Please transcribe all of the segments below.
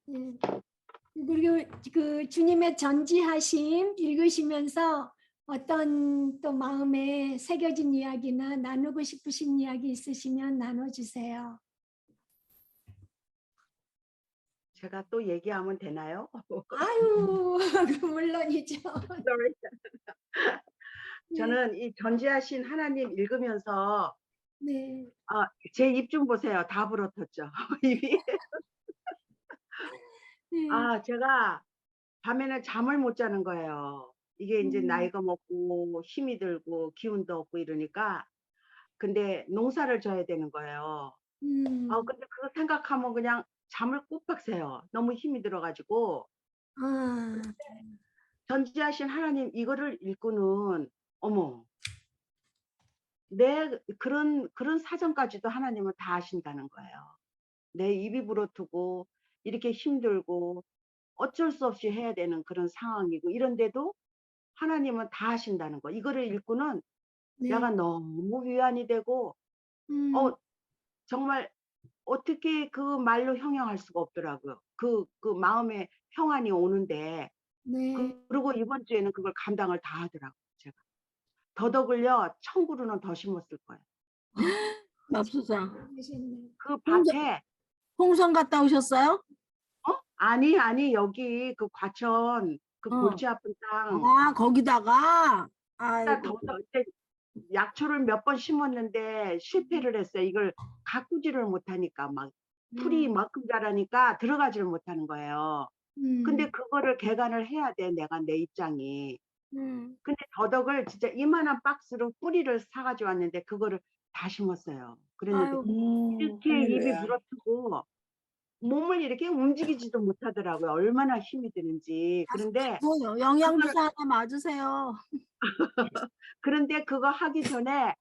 예. 그리고 그 주님의 전지하심 읽으시면서 어떤 또 마음에 새겨진 이야기나 나누고 싶으신 이야기 있으시면 나눠주세요. 제가 또 얘기하면 되나요? 아유, 물론이죠. Sorry. 저는 이 전지하신 하나님 읽으면서 네. 제 입 좀 보세요. 다 불어텄죠. 입이. 네. 제가 밤에는 잠을 못 자는 거예요. 이게 이제 나이가 먹고 힘이 들고 기운도 없고 이러니까. 근데 농사를 져야 되는 거예요. 근데 그거 생각하면 그냥 잠을 꼬박 새요. 너무 힘이 들어가지고. 아, 전지하신 하나님 이거를 읽고는 어머, 내 그런 사정까지도 하나님은 다 아신다는 거예요. 내 입이 불어트고 이렇게 힘들고 어쩔 수 없이 해야 되는 그런 상황이고 이런데도 하나님은 다 하신다는 거. 이거를 읽고는 네. 내가 너무 위안이 되고 정말 어떻게 그 말로 형용할 수가 없더라고요. 그 마음에 평안이 오는데 네. 그리고 이번 주에는 그걸 감당을 다 하더라고요. 제가. 더더군요. 청구로는 더 심었을 거예요. 맙소사. 그 홍성, 밭에 홍성 갔다 오셨어요? 아니 여기 그 과천 그 골치 아픈 땅 아, 거기다가? 더 아이고. 이제 약초를 몇 번 심었는데 실패를 했어요. 이걸 가꾸지를 못하니까 막 풀이 만큼 자라니까 들어가지를 못하는 거예요. 근데 그거를 개간을 해야 돼. 내가 내 입장이. 근데 더덕을 진짜 이만한 박스로 뿌리를 사가지고 왔는데 그거를 다 심었어요. 그랬는데 이렇게 입이 웬일이야. 불어트고 몸을 이렇게 움직이지도 못하더라고요. 얼마나 힘이 드는지. 그런데 뭐 영양주사 하나 맞으세요. 그런데 그거 하기 전에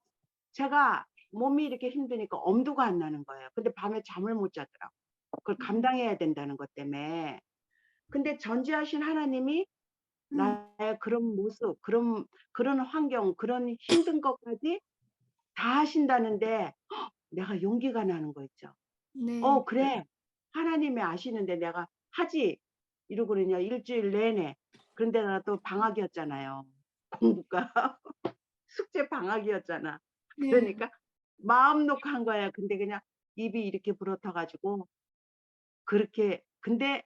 제가 몸이 이렇게 힘드니까 엄두가 안 나는 거예요. 근데 밤에 잠을 못 자더라고요. 그걸 감당해야 된다는 것 때문에. 근데 전지하신 하나님이 나의 그런 모습, 그런 환경, 그런 힘든 것까지 다 하신다는데 내가 용기가 나는 거 있죠. 네. 그래. 하나님이 아시는데 내가 하지. 이러고 그러냐. 일주일 내내. 그런데 나 또 방학이었잖아요. 공부가. 숙제 방학이었잖아. 네. 그러니까 마음 놓고 한 거예요. 근데 그냥 입이 이렇게 불어터가지고 그렇게 근데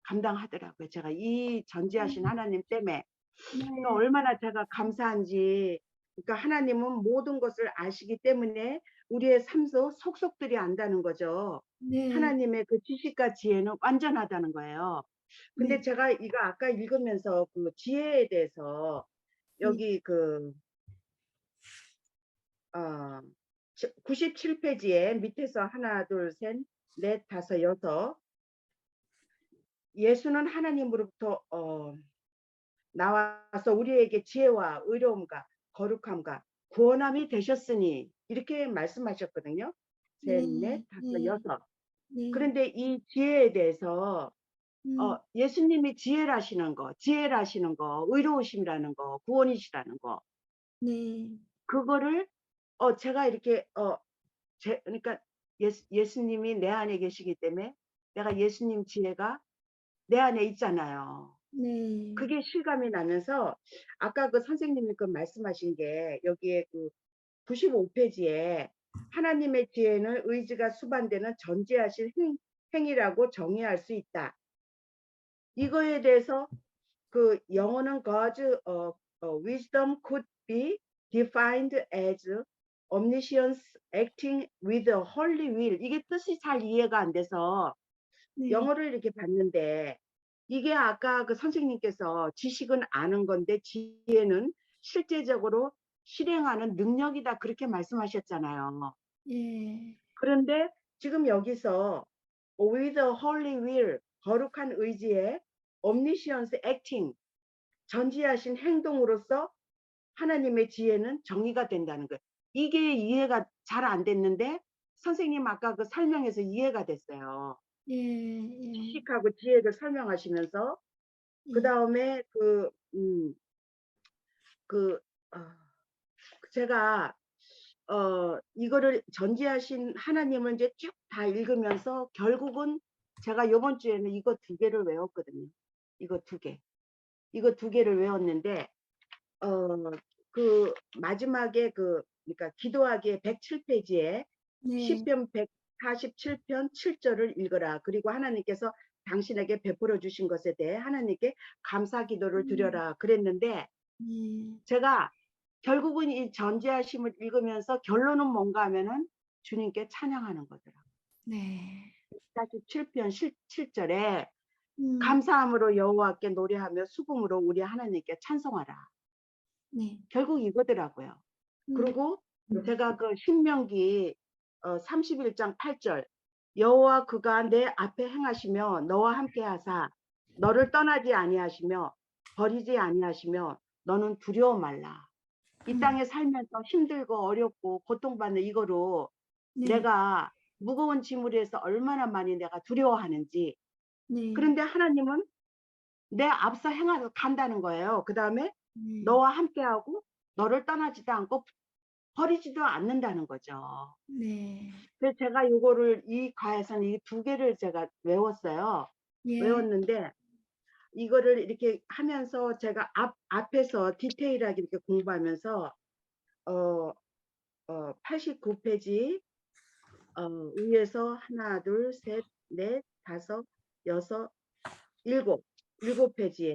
감당하더라고요. 제가 이 전지하신 하나님 때문에 그러니까 네. 얼마나 제가 감사한지. 그러니까 하나님은 모든 것을 아시기 때문에 우리의 삶도 속속들이 안다는 거죠. 네. 하나님의 그 지식과 지혜는 완전하다는 거예요. 근데 네. 제가 이거 아까 읽으면서 그 지혜에 대해서 네. 여기 97페이지에 밑에서 하나, 둘, 셋, 넷, 다섯, 여섯. 예수는 하나님으로부터 나와서 우리에게 지혜와 의로움과 거룩함과 구원함이 되셨으니 이렇게 말씀하셨거든요. 셋, 넷, 네. 다섯, 네. 여섯. 네. 그런데 이 지혜에 대해서 예수님이 지혜라시는 거, 의로우심이라는 거, 구원이시라는 거, 네. 그거를 제가 이렇게 그러니까 예수님이 내 안에 계시기 때문에 내가 예수님 지혜가 내 안에 있잖아요. 네. 그게 실감이 나면서 아까 그 선생님이 그 말씀하신 게 여기에 그 95페이지에 하나님의 지혜는 의지가 수반되는 전제하신 행위라고 정의할 수 있다. 이거에 대해서 그 영어는 God's wisdom could be defined as omniscience acting with a holy will. 이게 뜻이 잘 이해가 안 돼서 네. 영어를 이렇게 봤는데 이게 아까 그 선생님께서 지식은 아는 건데 지혜는 실제적으로 실행하는 능력이다 그렇게 말씀하셨잖아요. 예. 그런데 지금 여기서 with a holy will 거룩한 의지에 omniscience acting 전지하신 행동으로서 하나님의 지혜는 정의가 된다는 거예요. 이게 이해가 잘 안 됐는데 선생님 아까 그 설명에서 이해가 됐어요. 예. 예. 지식하고 지혜를 설명하시면서 그 예. 다음에 제가 이거를 전지하신 하나님을 이제 쭉 다 읽으면서 결국은 제가 요번 주에는 이거 2개를 외웠거든요. 이거 2개. 이거 2개를 외웠는데 그 마지막에 그러니까 기도하기에 107페이지에 네. 시편 147편 7절을 읽어라. 그리고 하나님께서 당신에게 베풀어 주신 것에 대해 하나님께 감사 기도를 드려라. 그랬는데 네. 제가 결국은 이 전지하심을 읽으면서 결론은 뭔가 하면은 주님께 찬양하는 거더라고요. 네. 47편 7절에 음. 감사함으로 여호와께 노래하며 수금으로 우리 하나님께 찬송하라. 네. 결국 이거더라고요. 그리고 제가 그 신명기 31장 8절 여호와 그가 내 앞에 행하시며 너와 함께 하사 너를 떠나지 아니하시며 버리지 아니하시며 너는 두려워 말라. 이 땅에 살면서 힘들고 어렵고 고통받는 이거로 네. 내가 무거운 짐을 해서 얼마나 많이 내가 두려워하는지. 네. 그런데 하나님은 내 앞서 행하러 간다는 거예요. 그 다음에 네. 너와 함께하고 너를 떠나지도 않고 버리지도 않는다는 거죠. 네. 그래서 제가 요거를 이 과에서는 이 2개를 제가 외웠어요. 예. 외웠는데 이거를 이렇게 하면서 제가 앞에서 디테일하게 이렇게 공부하면서 89페이지 위에서 하나, 둘, 셋, 넷, 다섯, 여섯, 일곱 페이지에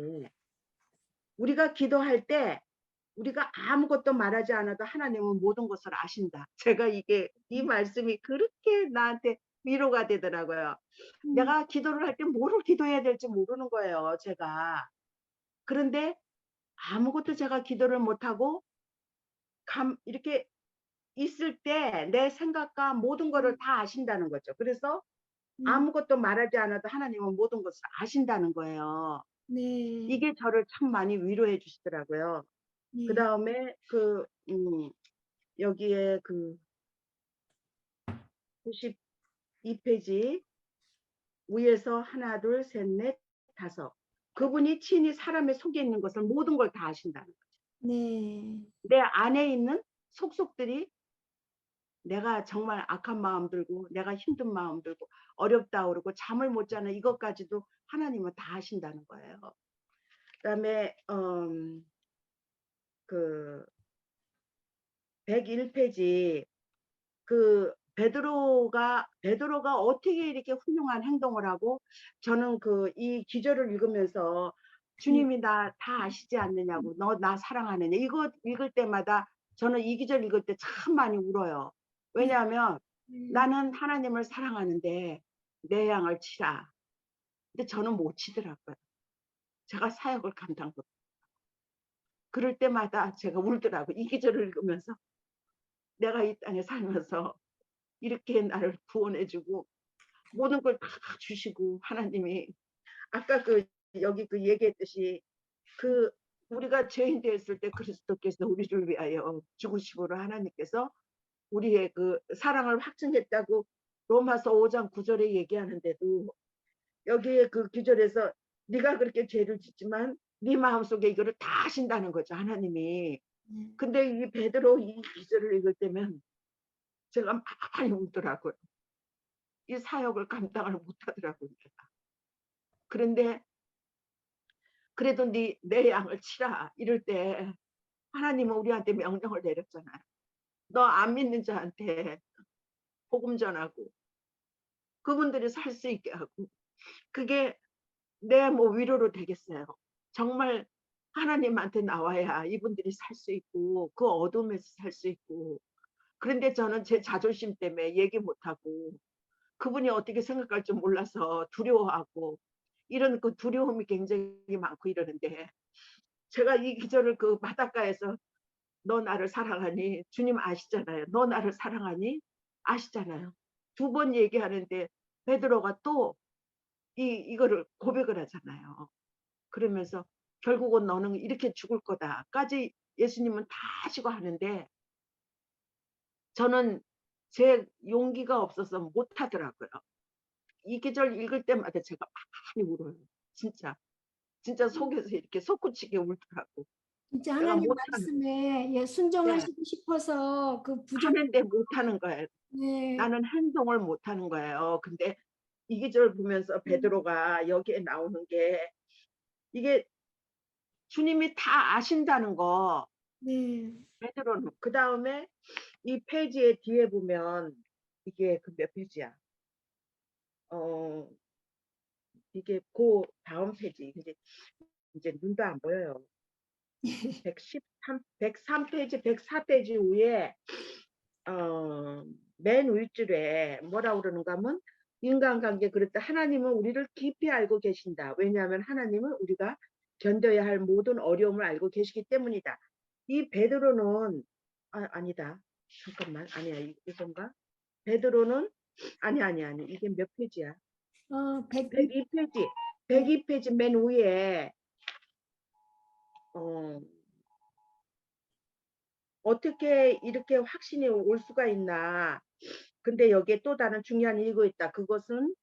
우리가 기도할 때 우리가 아무것도 말하지 않아도 하나님은 모든 것을 아신다. 제가 이 말씀이 그렇게 나한테 위로가 되더라고요. 내가 기도를 할 때 뭐를 기도해야 될지 모르는 거예요, 제가. 그런데 아무것도 제가 기도를 못하고 이렇게 있을 때 내 생각과 모든 거를 다 아신다는 거죠. 그래서 아무것도 말하지 않아도 하나님은 모든 것을 아신다는 거예요. 네. 이게 저를 참 많이 위로해 주시더라고요. 네. 그 다음에 여기에 92페이지 위에서 하나, 둘, 셋, 넷, 다섯. 그분이 친히 사람의 속에 있는 것을 모든 걸 다 아신다는 거죠. 네. 내 안에 있는 속속들이 내가 정말 악한 마음 들고 내가 힘든 마음 들고 어렵다 그러고 잠을 못 자는 이것까지도 하나님은 다 아신다는 거예요. 그다음에 101페이지 베드로가 어떻게 이렇게 훌륭한 행동을 하고 저는 이 기절을 읽으면서 주님이 나 다 아시지 않느냐고 너 나 사랑하느냐 이거 읽을 때마다 저는 이 기절 읽을 때 참 많이 울어요. 왜냐하면 나는 하나님을 사랑하는데 내 양을 치라. 근데 저는 못 치더라고요. 제가 사역을 감당 못. 그럴 때마다 제가 울더라고요. 이 기절을 읽으면서 내가 이 땅에 살면서 이렇게 나를 구원해주고 모든 걸 다 주시고 하나님이 아까 여기 얘기했듯이 우리가 죄인 되었을 때 그리스도께서 우리를 위하여 죽으심으로 하나님께서 우리의 사랑을 확증했다고 로마서 5장 9절에 얘기하는데도 여기에 기절에서 네가 그렇게 죄를 짓지만 네 마음속에 이거를 다 하신다는 거죠 하나님이. 근데 이 베드로 이 기절을 읽을 때면 제가 많이 울더라고요. 이 사역을 감당을 못하더라고요. 그런데 그래도 내 양을 치라 이럴 때 하나님은 우리한테 명령을 내렸잖아요. 너 안 믿는 자한테 복음 전하고 그분들이 살 수 있게 하고 그게 내 위로로 되겠어요. 정말 하나님한테 나와야 이분들이 살 수 있고 그 어둠에서 살 수 있고. 그런데 저는 제 자존심 때문에 얘기 못하고 그분이 어떻게 생각할 줄 몰라서 두려워하고 이런 두려움이 굉장히 많고 이러는데 제가 이 기절을 바닷가에서 너 나를 사랑하니 주님 아시잖아요. 너 나를 사랑하니 아시잖아요. 2번 얘기하는데 베드로가 또 이거를 고백을 하잖아요. 그러면서 결국은 너는 이렇게 죽을 거다까지 예수님은 다 하시고 하는데 저는 제 용기가 없어서 못 하더라고요. 이 계절 읽을 때마다 제가 많이 울어요. 진짜 속에서 이렇게 솟구치게 울더라고. 진짜 내가 하나님 못하는. 말씀에 네. 순종하시고 싶어서 부족. 하는데 못하는 거예요. 네. 나는 행동을 못하는 거예요. 근데 이 기절 보면서 베드로가 여기에 나오는 게 이게 주님이 다 아신다는 거. 네. 베드로는 그 다음에 이 페이지의 뒤에 보면 이게 그 몇 페이지야? 이게 그 다음 페이지. 이제 눈도 안 보여요. 103페이지, 104페이지 위에 맨 윗줄에 뭐라고 그러는가 하면 인간관계 그랬다. 하나님은 우리를 깊이 알고 계신다. 왜냐하면 하나님은 우리가 견뎌야 할 모든 어려움을 알고 계시기 때문이다. 이 베드로는 아니다. 잠깐만. 아니야. 이건가? 베드로는 아니. 이게 몇 페이지야? 100. 102페이지. 네. 102페이지 맨 위에 어, 어떻게 이렇게 확신이 올 수가 있나. 근데 여기에 또 다른 중요한 이유가 있다. 그것은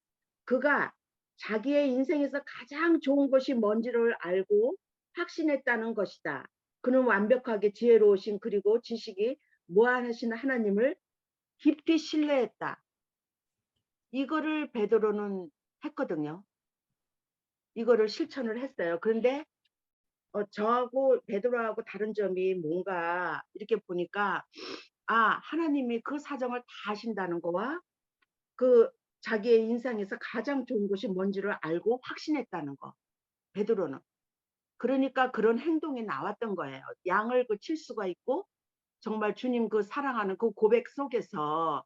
그가 자기의 인생에서 가장 좋은 것이 뭔지를 알고 확신했다는 것이다. 그는 완벽하게 지혜로우신 그리고 지식이 무한하신 하나님을 깊이 신뢰했다. 이거를 베드로는 했거든요. 이거를 실천을 했어요. 그런데 저하고 베드로하고 다른 점이 뭔가 이렇게 보니까 하나님이 그 사정을 다 아신다는 거와 그 자기의 인생에서 가장 좋은 것이 뭔지를 알고 확신했다는 거. 베드로는. 그러니까 그런 행동이 나왔던 거예요. 양을 칠 수가 있고 정말 주님 그 사랑하는 그 고백 속에서.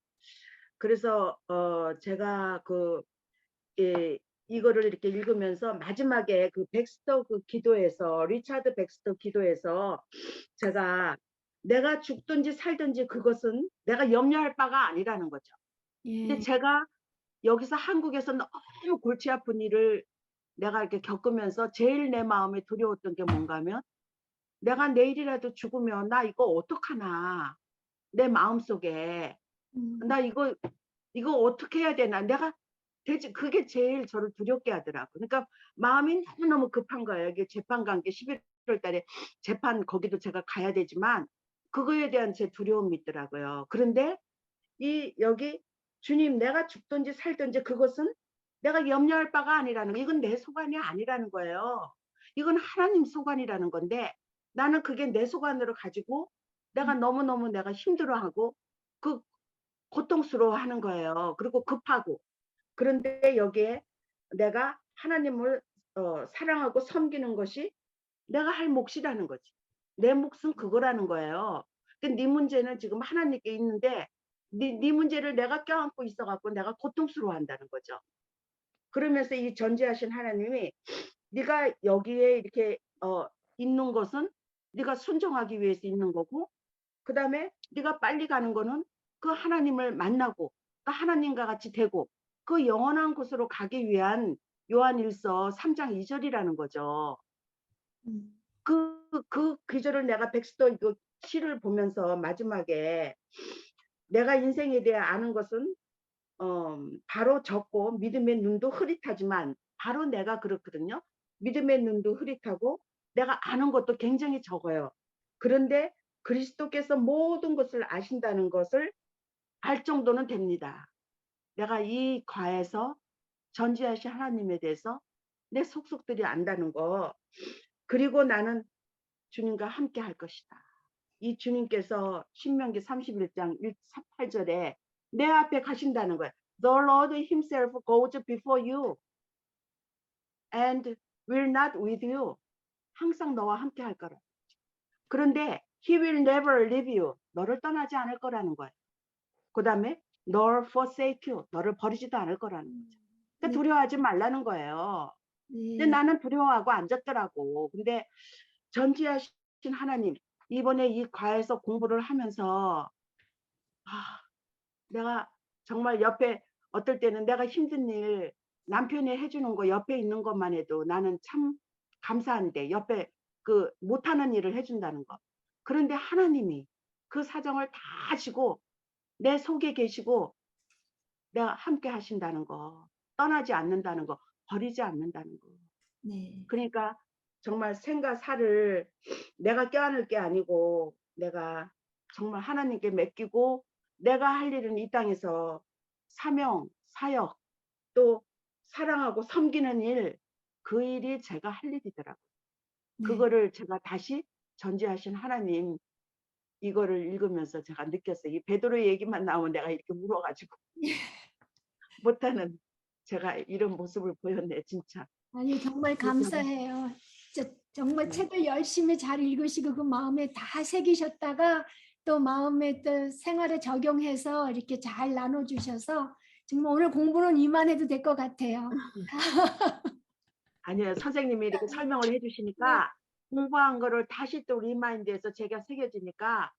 그래서 제가 예, 이거를 이렇게 읽으면서 마지막에 그 백스터 그 기도에서 리차드 백스터 기도에서 제가 내가 죽든지 살든지 그것은 내가 염려할 바가 아니라는 거죠. 근데 예. 제가 여기서 한국에서 너무 골치 아픈 일을 내가 이렇게 겪으면서 제일 내 마음에 두려웠던 게 뭔가 하면 내가 내일이라도 죽으면 나 이거 어떡하나. 내 마음속에 나 이거 어떻게 해야 되나. 내가 대체 그게 제일 저를 두렵게 하더라고. 그러니까 마음이 너무너무 급한 거예요. 이게 재판 관계 11월 달에 재판 거기도 제가 가야 되지만 그거에 대한 제 두려움이 있더라고요. 그런데 여기 주님 내가 죽든지 살든지 그것은 내가 염려할 바가 아니라는 거. 이건 내 소관이 아니라는 거예요. 이건 하나님 소관이라는 건데 나는 그게 내 소관으로 가지고 내가 너무너무 내가 힘들어하고 그 고통스러워하는 거예요. 그리고 급하고. 그런데 여기에 내가 하나님을 사랑하고 섬기는 것이 내가 할 몫이라는 거지. 내 몫은 그거라는 거예요. 근데 네 문제는 지금 하나님께 있는데 네 문제를 내가 껴안고 있어갖고 내가 고통스러워한다는 거죠. 그러면서 이 전지하신 하나님이 네가 여기에 이렇게 있는 것은 네가 순종하기 위해서 있는 거고 그 다음에 네가 빨리 가는 거는 그 하나님을 만나고 그 하나님과 같이 되고 그 영원한 곳으로 가기 위한 요한일서 3장 2절이라는 거죠. 그 기절을 내가 백스터 이거 시를 보면서 마지막에 내가 인생에 대해 아는 것은 바로 적고 믿음의 눈도 흐릿하지만 바로 내가 그렇거든요. 믿음의 눈도 흐릿하고 내가 아는 것도 굉장히 적어요. 그런데 그리스도께서 모든 것을 아신다는 것을 알 정도는 됩니다. 내가 이 과에서 전지하신 하나님에 대해서 내 속속들이 안다는 거. 그리고 나는 주님과 함께 할 것이다. 이 주님께서 신명기 31장 8절에 내 앞에 가신다는 거예요. The Lord himself goes before you and will not with you. 항상 너와 함께 할 거라. 그런데 he will never leave you. 너를 떠나지 않을 거라는 거예요. 그 다음에 nor forsake you. 너를 버리지도 않을 거라는 거죠. 그러니까 네. 두려워하지 말라는 거예요. 근데 네. 나는 두려워하고 앉았더라고. 근데 전지하신 하나님, 이번에 이 과에서 공부를 하면서 내가 정말 옆에 어떨 때는 내가 힘든 일 남편이 해주는 거 옆에 있는 것만 해도 나는 참 감사한데 옆에 그 못하는 일을 해준다는 거. 그런데 하나님이 그 사정을 다 아시고 내 속에 계시고 내가 함께 하신다는 거, 떠나지 않는다는 거, 버리지 않는다는 거. 네. 그러니까 정말 생과 사를 내가 껴안을 게 아니고 내가 정말 하나님께 맡기고 내가 할 일은 이 땅에서 사명, 사역 또 사랑하고 섬기는 일, 그 일이 제가 할 일이더라고요. 네. 그거를 제가 다시 전지하신 하나님, 이거를 읽으면서 제가 느꼈어요. 이 베드로 얘기만 나오면 내가 이렇게 울어가지고 못하는 제가 이런 모습을 보였네, 진짜. 아니 정말 감사해요. 진짜 정말 네. 책을 열심히 잘 읽으시고 그 마음에 다 새기셨다가 또 마음에 또 생활에 적용해서 이렇게 잘 나눠주셔서 정말 오늘 공부는 이만해도 될 것 같아요. 아니요, 선생님이 이렇게 설명을 해주시니까 공부한 거를 다시 또 리마인드해서 제가 새겨지니까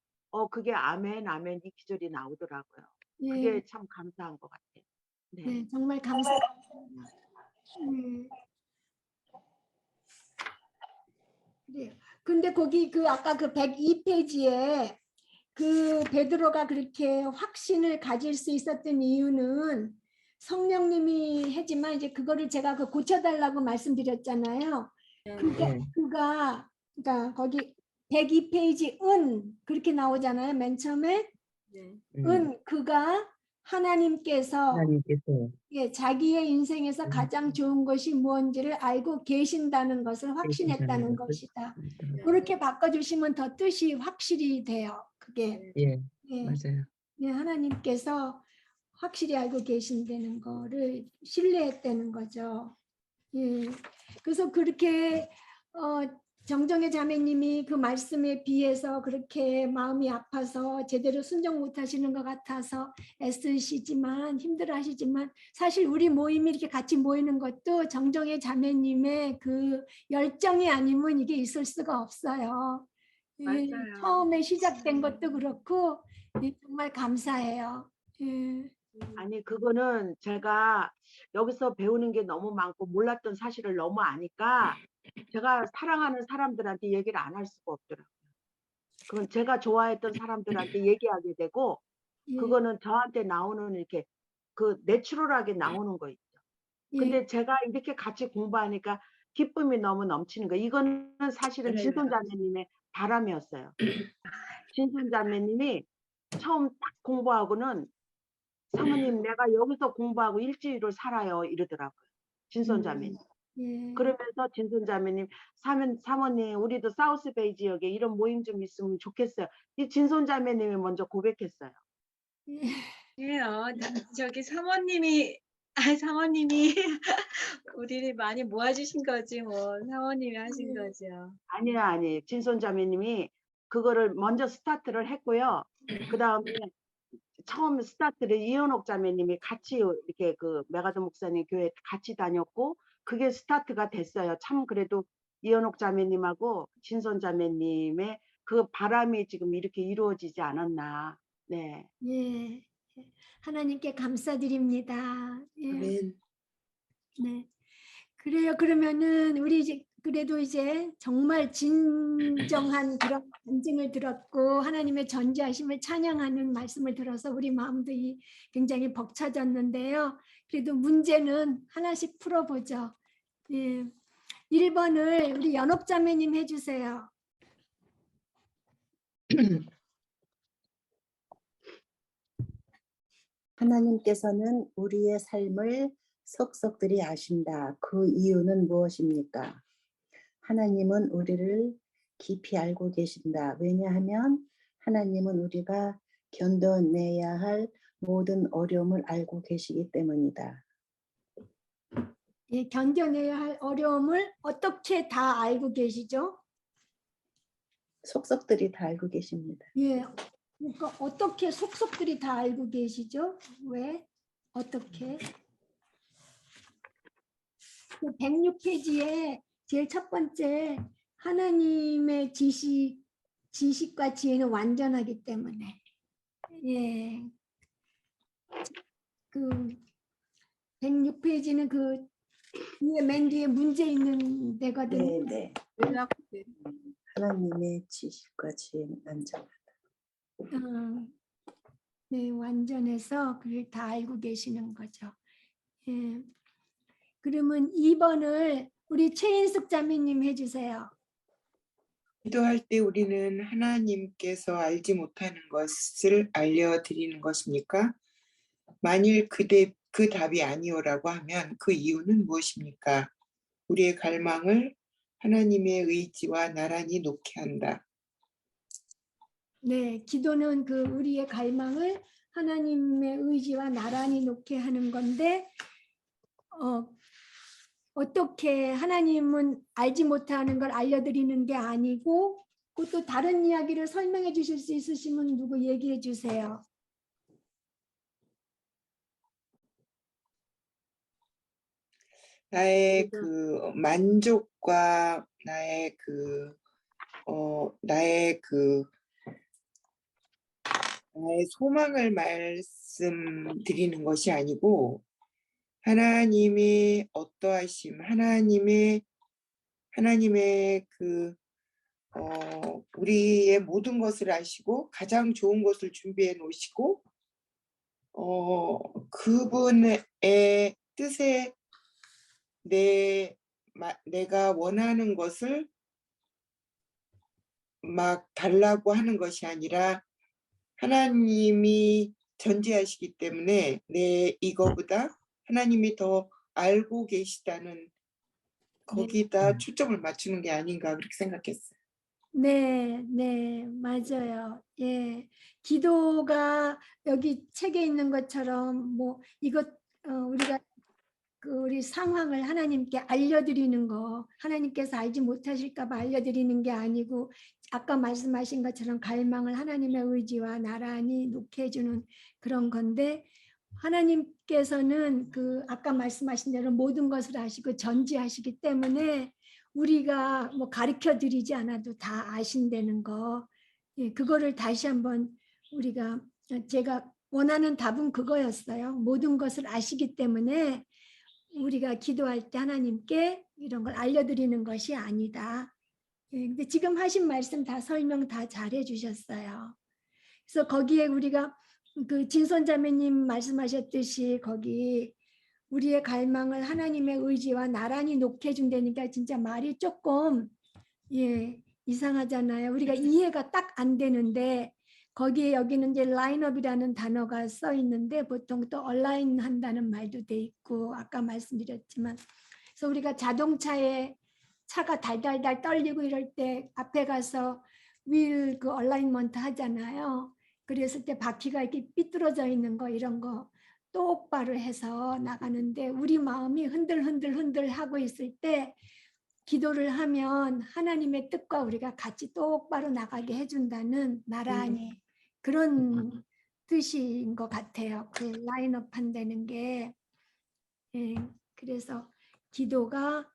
그게 아멘, 아멘 이 기절이 나오더라고요. 예, 그게 참 감사한 것 같아요. 네. 네, 정말 감사합니다. 네. 그래요. 근데 거기 그 아까 그 102페이지에 그 베드로가 그렇게 확신을 가질 수 있었던 이유는 성령님이 했지만 이제 그거를 제가 그 고쳐달라고 말씀드렸잖아요. 그러니까 거기 102페이지 그렇게 나오잖아요. 맨 처음에 그가 하나님께서 하나님께서 예, 자기의 인생에서 가장 좋은 것이 무엇인지를 알고 계신다는 것을 확신했다는 것이다. 그렇게 바꿔주시면 더 뜻이 확실히 돼요. 그게 예, 예, 맞아요. 예, 하나님께서 확실히 알고 계신다는 거를 신뢰했다는 거죠. 예, 그래서 그렇게 정정의 자매님이 그 말씀에 비해서 그렇게 마음이 아파서 제대로 순종 못하시는 것 같아서 애쓰시지만 힘들어하시지만 사실 우리 모임이 이렇게 같이 모이는 것도 정정의 자매님의 그 열정이 아니면 이게 있을 수가 없어요. 예, 맞아요. 처음에 시작된 것도 그렇고 예, 정말 감사해요. 예. 아니, 그거는 제가 여기서 배우는 게 너무 많고 몰랐던 사실을 너무 아니까 제가 사랑하는 사람들한테 얘기를 안 할 수가 없더라고요. 그건 제가 좋아했던 사람들한테 얘기하게 되고 예, 그거는 저한테 나오는 이렇게 그 내추럴하게 나오는 거 있죠. 예, 근데 제가 이렇게 같이 공부하니까 기쁨이 너무 넘치는 거예요. 이거는 사실은 진손 자매님의 바람이었어요. 진손 자매님이 처음 딱 공부하고는 사모님 내가 여기서 공부하고 일주일을 살아요 이러더라고요. 진손 자매님. 예. 그러면서 진손 자매님 사모님 우리도 사우스베이 지역에 이런 모임 좀 있으면 좋겠어요. 이 진손 자매님이 먼저 고백했어요. 해요. 저기 사모님이 우리를 많이 모아주신 거지 뭐 사모님이 하신 거죠. 아니 진손 자매님이 그거를 먼저 스타트를 했고요. 그 다음에 처음 스타트를 이현옥 자매님이 같이 이렇게 그 메가드 목사님 교회 같이 다녔고 그게 스타트가 됐어요. 참 그래도 이현옥 자매님하고 진손 자매님의 그 바람이 지금 이렇게 이루어지지 않았나. 네. 예, 하나님께 감사드립니다. 예, 아멘. 네. 그래요. 그러면은 우리 이제 그래도 이제 정말 진정한 그런 간증을 들었고 하나님의 전지하심을 찬양하는 말씀을 들어서 우리 마음도 굉장히 벅차졌는데요. 그래도 문제는 하나씩 풀어보죠. 예. 1번을 우리 연옥자매님 해주세요. 하나님께서는 우리의 삶을 속속들이 아신다. 그 이유는 무엇입니까? 하나님은 우리를 깊이 알고 계신다. 왜냐하면 하나님은 우리가 견뎌내야 할 모든 어려움을 알고 계시기 때문이다. 예, 견뎌내야 할 어려움을 어떻게 다 알고 계시죠? 속속들이 다 알고 계십니다. 예, 그러니까 어떻게 속속들이 다 알고 계시죠? 왜? 어떻게? 106페이지에 제일 첫 번째 하나님의 지식과 지혜는 완전하기 때문에 예, 그 106페이지는 그 맨 뒤에 문제 있는 데거든요. 네. 요약돼. 하나님의 지식과 지혜는 완전하다. 네, 완전해서 그걸 다 알고 계시는 거죠. 예. 그러면 2번을 우리 최인숙 자매님 해주세요. 기도할 때 우리는 하나님께서 알지 못하는 것을 알려드리는 것입니까? 만일 그 답이 아니오라고 하면 그 이유는 무엇입니까? 우리의 갈망을 하나님의 의지와 나란히 놓게 한다. 네, 기도는 그 우리의 갈망을 하나님의 의지와 나란히 놓게 하는 건데 어떻게 하나님은 알지 못하는 걸 알려드리는 게 아니고 그것도 다른 이야기를 설명해 주실 수 있으시면 누구 얘기해 주세요. 나의 그 만족과 나의 나의 소망을 말씀드리는 것이 아니고 하나님의 어떠하심, 하나님의 우리의 모든 것을 아시고 가장 좋은 것을 준비해 놓으시고 그분의 뜻에 내가 원하는 것을 막 달라고 하는 것이 아니라 하나님이 전지하시기 때문에 이거보다 하나님이 더 알고 계시다는 거기다 초점을 맞추는 게 아닌가 그렇게 생각했어요. 네, 네, 맞아요. 예, 기도가 여기 책에 있는 것처럼 뭐 이것 우리가 우리 상황을 하나님께 알려드리는 거, 하나님께서 알지 못하실까 봐 알려드리는 게 아니고 아까 말씀하신 것처럼 갈망을 하나님의 의지와 나란히 놓게 해주는 그런 건데 하나님께서는 아까 말씀하신 대로 모든 것을 아시고 전지하시기 때문에 우리가 뭐 가르쳐 드리지 않아도 다 아신다는 거, 예, 그거를 다시 한번 제가 원하는 답은 그거였어요. 모든 것을 아시기 때문에 우리가 기도할 때 하나님께 이런 걸 알려드리는 것이 아니다. 예, 근데 지금 하신 말씀 다 설명 다 잘해 주셨어요. 그래서 거기에 우리가 그 진손자매님 말씀하셨듯이 거기 우리의 갈망을 하나님의 의지와 나란히 놓게 준다니까 진짜 말이 조금 이상하잖아요. 우리가 이해가 딱 안 되는데 거기에 여기는 이제 라인업이라는 단어가 써 있는데 보통 또 얼라인 한다는 말도 돼 있고 아까 말씀드렸지만 그래서 우리가 자동차에 차가 달달달 떨리고 이럴 때 앞에 가서 휠 얼라인먼트 하잖아요. 그랬을 때 바퀴가 이렇게 삐뚤어져 있는 거 이런 거 똑바로 해서 나가는데 우리 마음이 흔들흔들 하고 있을 때 기도를 하면 하나님의 뜻과 우리가 같이 똑바로 나가게 해준다는 나란히 그런 뜻인 것 같아요. 그 라인업 한다는 게. 예, 그래서 기도가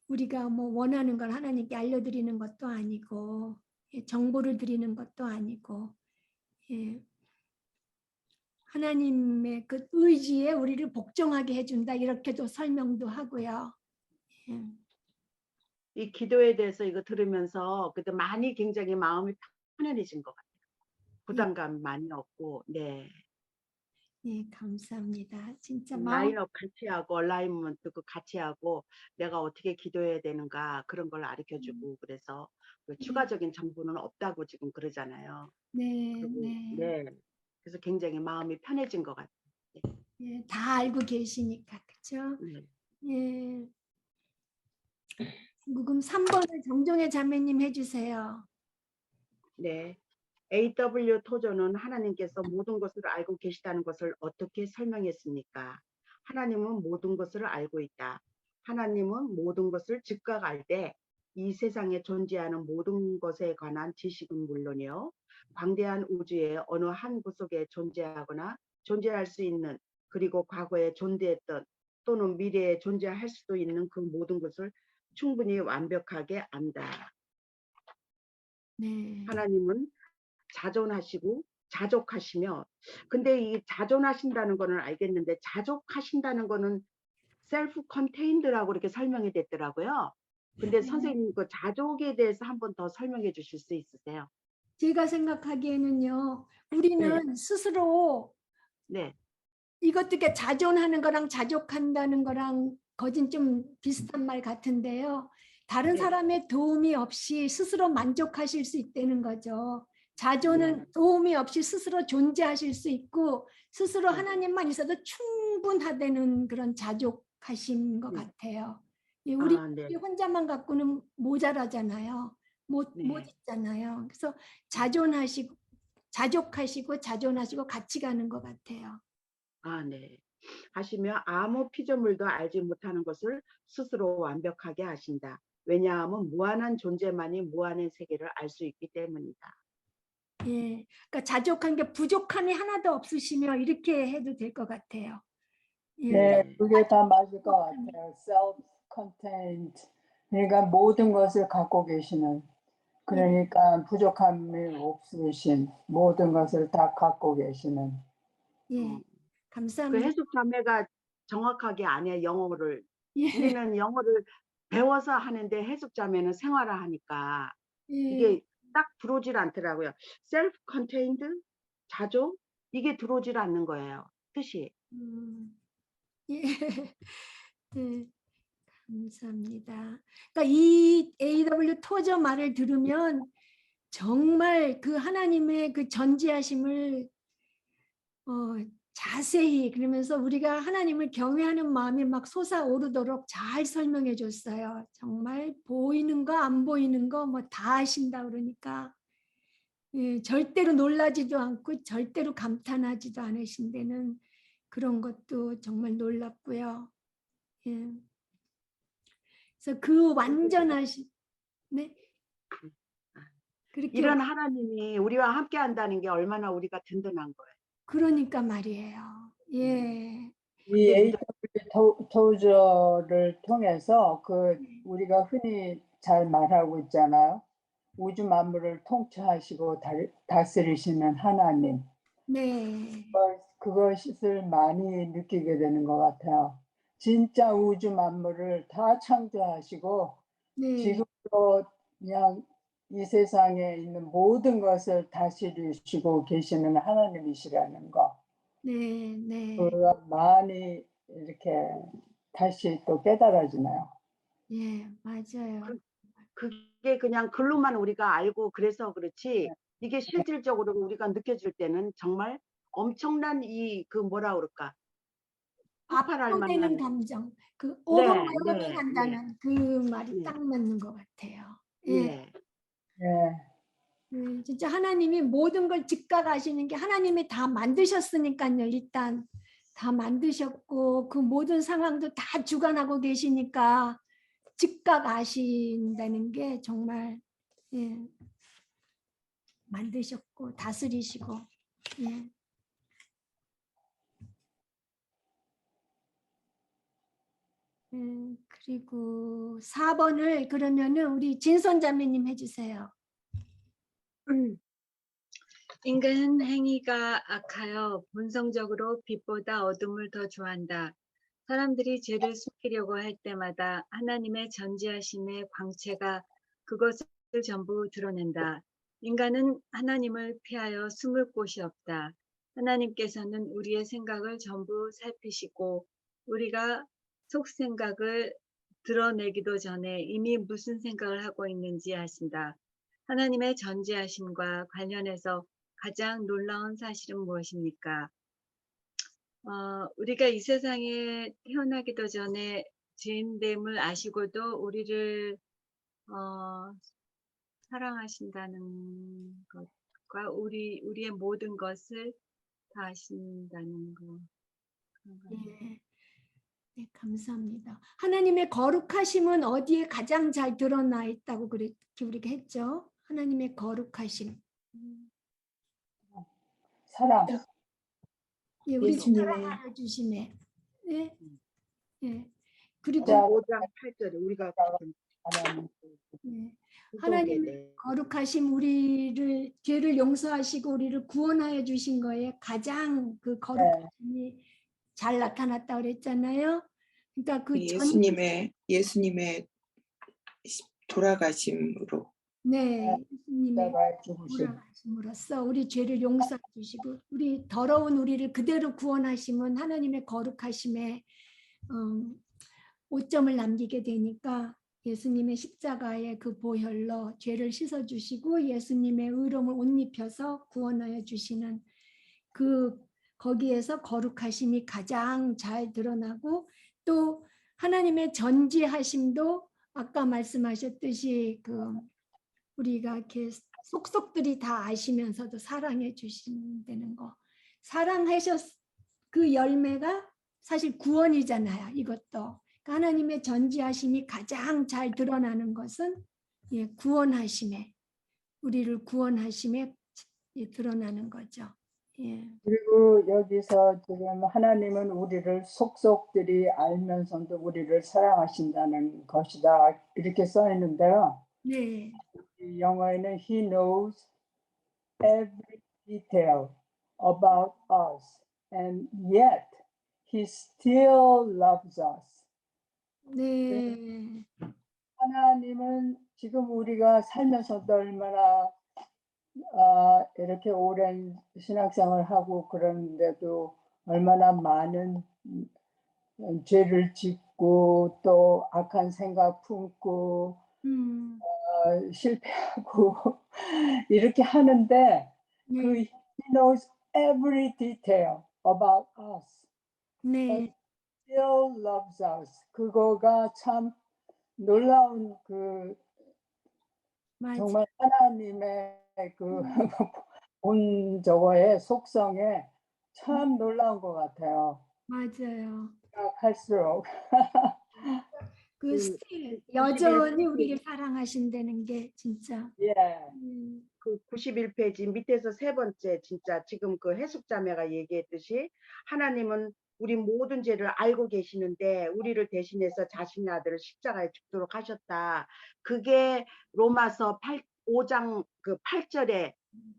우리가 뭐 원하는 걸 하나님께 알려드리는 것도 아니고 정보를 드리는 것도 아니고 하나님의 그 의지에 우리를 복종하게 해준다 이렇게도 설명도 하고요. 이 기도에 대해서 이거 들으면서 그때 많이 굉장히 마음이 편안해진 것 같아요. 부담감 많이 없고, 네. 네, 감사합니다. 진짜 라인업 같이 하고 얼라인먼트 같이 하고 내가 어떻게 기도해야 되는가 그런 걸 가르쳐주고 그래서 추가적인 정보는 없다고 지금 그러잖아요. 네, 그리고, 네, 네. 그래서 굉장히 마음이 편해진 것 같아요. 예, 다 알고 계시니까 그렇죠? 네. 예. 그럼 3번을 정종의 자매님 해주세요. 네. A.W. 토저는 하나님께서 모든 것을 알고 계시다는 것을 어떻게 설명했습니까? 하나님은 모든 것을 알고 있다. 하나님은 모든 것을 즉각알 때 이 세상에 존재하는 모든 것에 관한 지식은 물론이요. 광대한 우주의 어느 한 구석에 존재하거나 존재할 수 있는 그리고 과거에 존재했던 또는 미래에 존재할 수도 있는 그 모든 것을 충분히 완벽하게 안다. 네. 하나님은 자존하시고 자족하시며 근데 이 자존하신다는 거는 알겠는데 자족하신다는 거는 셀프 컨테인드라고 이렇게 설명이 됐더라고요. 근데 선생님 그 자족에 대해서 한 번 더 설명해 주실 수 있으세요? 제가 생각하기에는요. 우리는 스스로 네. 이것도 이렇게 자존하는 거랑 자족한다는 거랑 거진 좀 비슷한 말 같은데요. 다른 네. 사람의 도움이 없이 스스로 만족하실 수 있다는 거죠. 자조는 도움이 없이 스스로 존재하실 수 있고 스스로 하나님만 있어도 충분하다는 그런 자족하신 것 같아요. 예, 우리 아, 네. 혼자만 갖고는 모자라잖아요. 못 네. 있잖아요. 그래서 자존하시고 자족하시고 자존하시고 같이 가는 것 같아요. 아, 네. 하시며 아무 피조물도 알지 못하는 것을 스스로 완벽하게 하신다. 왜냐하면 무한한 존재만이 무한의 세계를 알 수 있기 때문이다. 예, 그러니까 자족한 게 부족함이 하나도 없으시며 이렇게 해도 될 것 같아요. 예, 네, 네. 그게 다 맞을 것 같아요. self-contained. 그러니까 모든 것을 갖고 계시는, 그러니까 부족함이 없으신 모든 것을 다 갖고 계시는. 예, 그 감사합니다. 해숙 자매가 정확하게 안 해, 영어를. 예, 우리는 영어를 배워서 하는데 해숙 자매는 생활을 하니까 예, 이게 딱 들어오질 않더라고요. self-contained, 자조, 이게 들어오질 않는 거예요. 뜻이. 예, 예, 감사합니다. 그러니까 이 AW 토저 말을 들으면 정말 그 하나님의 그 전지하심을 자세히 그러면서 우리가 하나님을 경외하는 마음이 막 솟아오르도록 잘 설명해 줬어요. 정말 보이는 거 안 보이는 거 뭐 다 아신다 그러니까 예, 절대로 놀라지도 않고 절대로 감탄하지도 않으신 데는 그런 것도 정말 놀랍고요. 예. 그래서 그 완전하신 네 그렇게 이런 하나님이 우리와 함께 한다는 게 얼마나 우리가 든든한 거예요. 그러니까 말이에요. 예. 이 근데 이제 AW 토저를 통해서 그 우리가 흔히 잘 말하고 있잖아요. 우주 만물을 통치하시고 다스리시는 하나님. 네. 그것을 많이 느끼게 되는 것 같아요. 진짜 우주 만물을 다 창조하시고 네. 지금도 그냥 이 세상에 있는 모든 것을 다스리시고 계시는 하나님이시라는 거. 네. 네. 그걸 많이 이렇게 다시 또 깨달아지나요? 예, 맞아요. 그게 그냥 글로만 우리가 알고 그래서 그렇지 이게 실질적으로 우리가 느껴질 때는 정말 엄청난 이 그 뭐라 그럴까 폭발할 압도되는 만한 감정, 그 네, 오버웰밍 네, 한다는 그 말이 네, 딱 맞는 것 같아요. 예. 예, 예, 진짜 하나님이 모든 걸 즉각 아시는 게 하나님이 다 만드셨으니까요. 일단 다 만드셨고 그 모든 상황도 다 주관하고 계시니까 즉각 아신다는 게 정말 예. 만드셨고 다스리시고 예. 그리고 4번을 그러면은 우리 진선자매님 해주세요. 인간 행위가 악하여 본성적으로 빛보다 어둠을 더 좋아한다. 사람들이 죄를 숨기려고 할 때마다 하나님의 전지하심의 광채가 그것을 전부 드러낸다. 인간은 하나님을 피하여 숨을 곳이 없다. 하나님께서는 우리의 생각을 전부 살피시고 우리가 속생각을 드러내기도 전에 이미 무슨 생각을 하고 있는지 아신다. 하나님의 전지하심과 관련해서 가장 놀라운 사실은 무엇입니까? 우리가 이 세상에 태어나기도 전에 죄인됨을 아시고도 우리를 사랑하신다는 것과 우리의 모든 것을 다 아신다는 것. 예. 네, 감사합니다. 하나님의 거룩하심은 어디에 가장 잘 드러나 있다고 그렇게 우리가 했죠? 하나님의 거룩하심. 사랑. 예, 우리 예수님의 사랑하여 주심에. 네. 예. 그리고 5장 8절에 우리가 하나님. 예. 구속에 하나님 대해 거룩하심 우리를 죄를 용서하시고 우리를 구원하여 주신 거에 가장 그 거룩하심이 잘 나타났다 그랬잖아요. 그러니까 그 예수님의 돌아가심으로 네, 예수님의 십자가에 죽으신. 돌아가심으로써 우리 죄를 용서해 주시고 우리 더러운 우리를 그대로 구원하심은 하나님의 거룩하심에 오점을 남기게 되니까 예수님의 십자가의 그 보혈로 죄를 씻어주시고 예수님의 의로움을 옷 입혀서 구원하여 주시는 그 거기에서 거룩하심이 가장 잘 드러나고 또 하나님의 전지하심도 아까 말씀하셨듯이 그 우리가 이렇게 속속들이 다 아시면서도 사랑해 주신다는 거. 사랑하셨 그 열매가 사실 구원이잖아요. 이것도. 그러니까 하나님의 전지하심이 가장 잘 드러나는 것은 예, 구원하심에 우리를 구원하심에 예, 드러나는 거죠. 예. 그리고 여기서 지금 하나님은 우리를 속속들이 알면서도 우리를 사랑하신다는 것이다. 이렇게 써 있는데요. 네. 이 영어에는 He knows every detail about us and yet He still loves us. 네. 하나님은 지금 우리가 살면서도 얼마나 이렇게 오랜 신앙생활을 하고 그러는데도 얼마나 많은 죄를 짓고 또 악한 생각 품고 실패하고 이렇게 하는데 그 네. He knows every detail about us. 네. Still loves us. 그거가 참 놀라운 그 맞아. 정말 하나님의 그 본 저거의 속성에 참 놀라운 것 같아요. 맞아요. 할수록 그 그 스틸 91 여전히 페이지, 우리를 사랑하신다는 게 진짜 예, 그 91페이지 밑에서 세 번째 진짜 지금 그 해숙자매가 얘기했듯이 하나님은 우리 모든 죄를 알고 계시는데 우리를 대신해서 자신의 아들을 십자가에 죽도록 하셨다. 그게 로마서 5장 그 8절에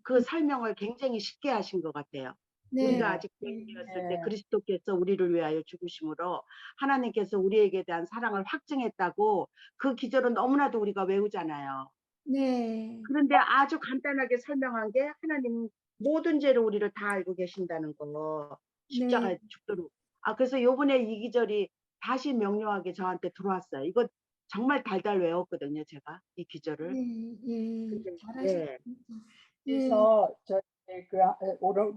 그 설명을 굉장히 쉽게 하신 것 같아요. 네. 우리가 아직 죄인이었을 때 네. 그리스도께서 우리를 위하여 죽으심으로 하나님께서 우리에게 대한 사랑을 확증했다고 그 기절은 너무나도 우리가 외우잖아요. 네. 그런데 아주 간단하게 설명한 게 하나님 모든 죄를 우리를 다 알고 계신다는 거. 십자가에 네. 죽도록. 그래서 요번에 이 기절이 다시 명료하게 저한테 들어왔어요. 이거 정말 달달 외웠거든요, 제가 이 기절을. 네. 예. 근데 잘하셨습니다. 예. 예. 그래서 저희 그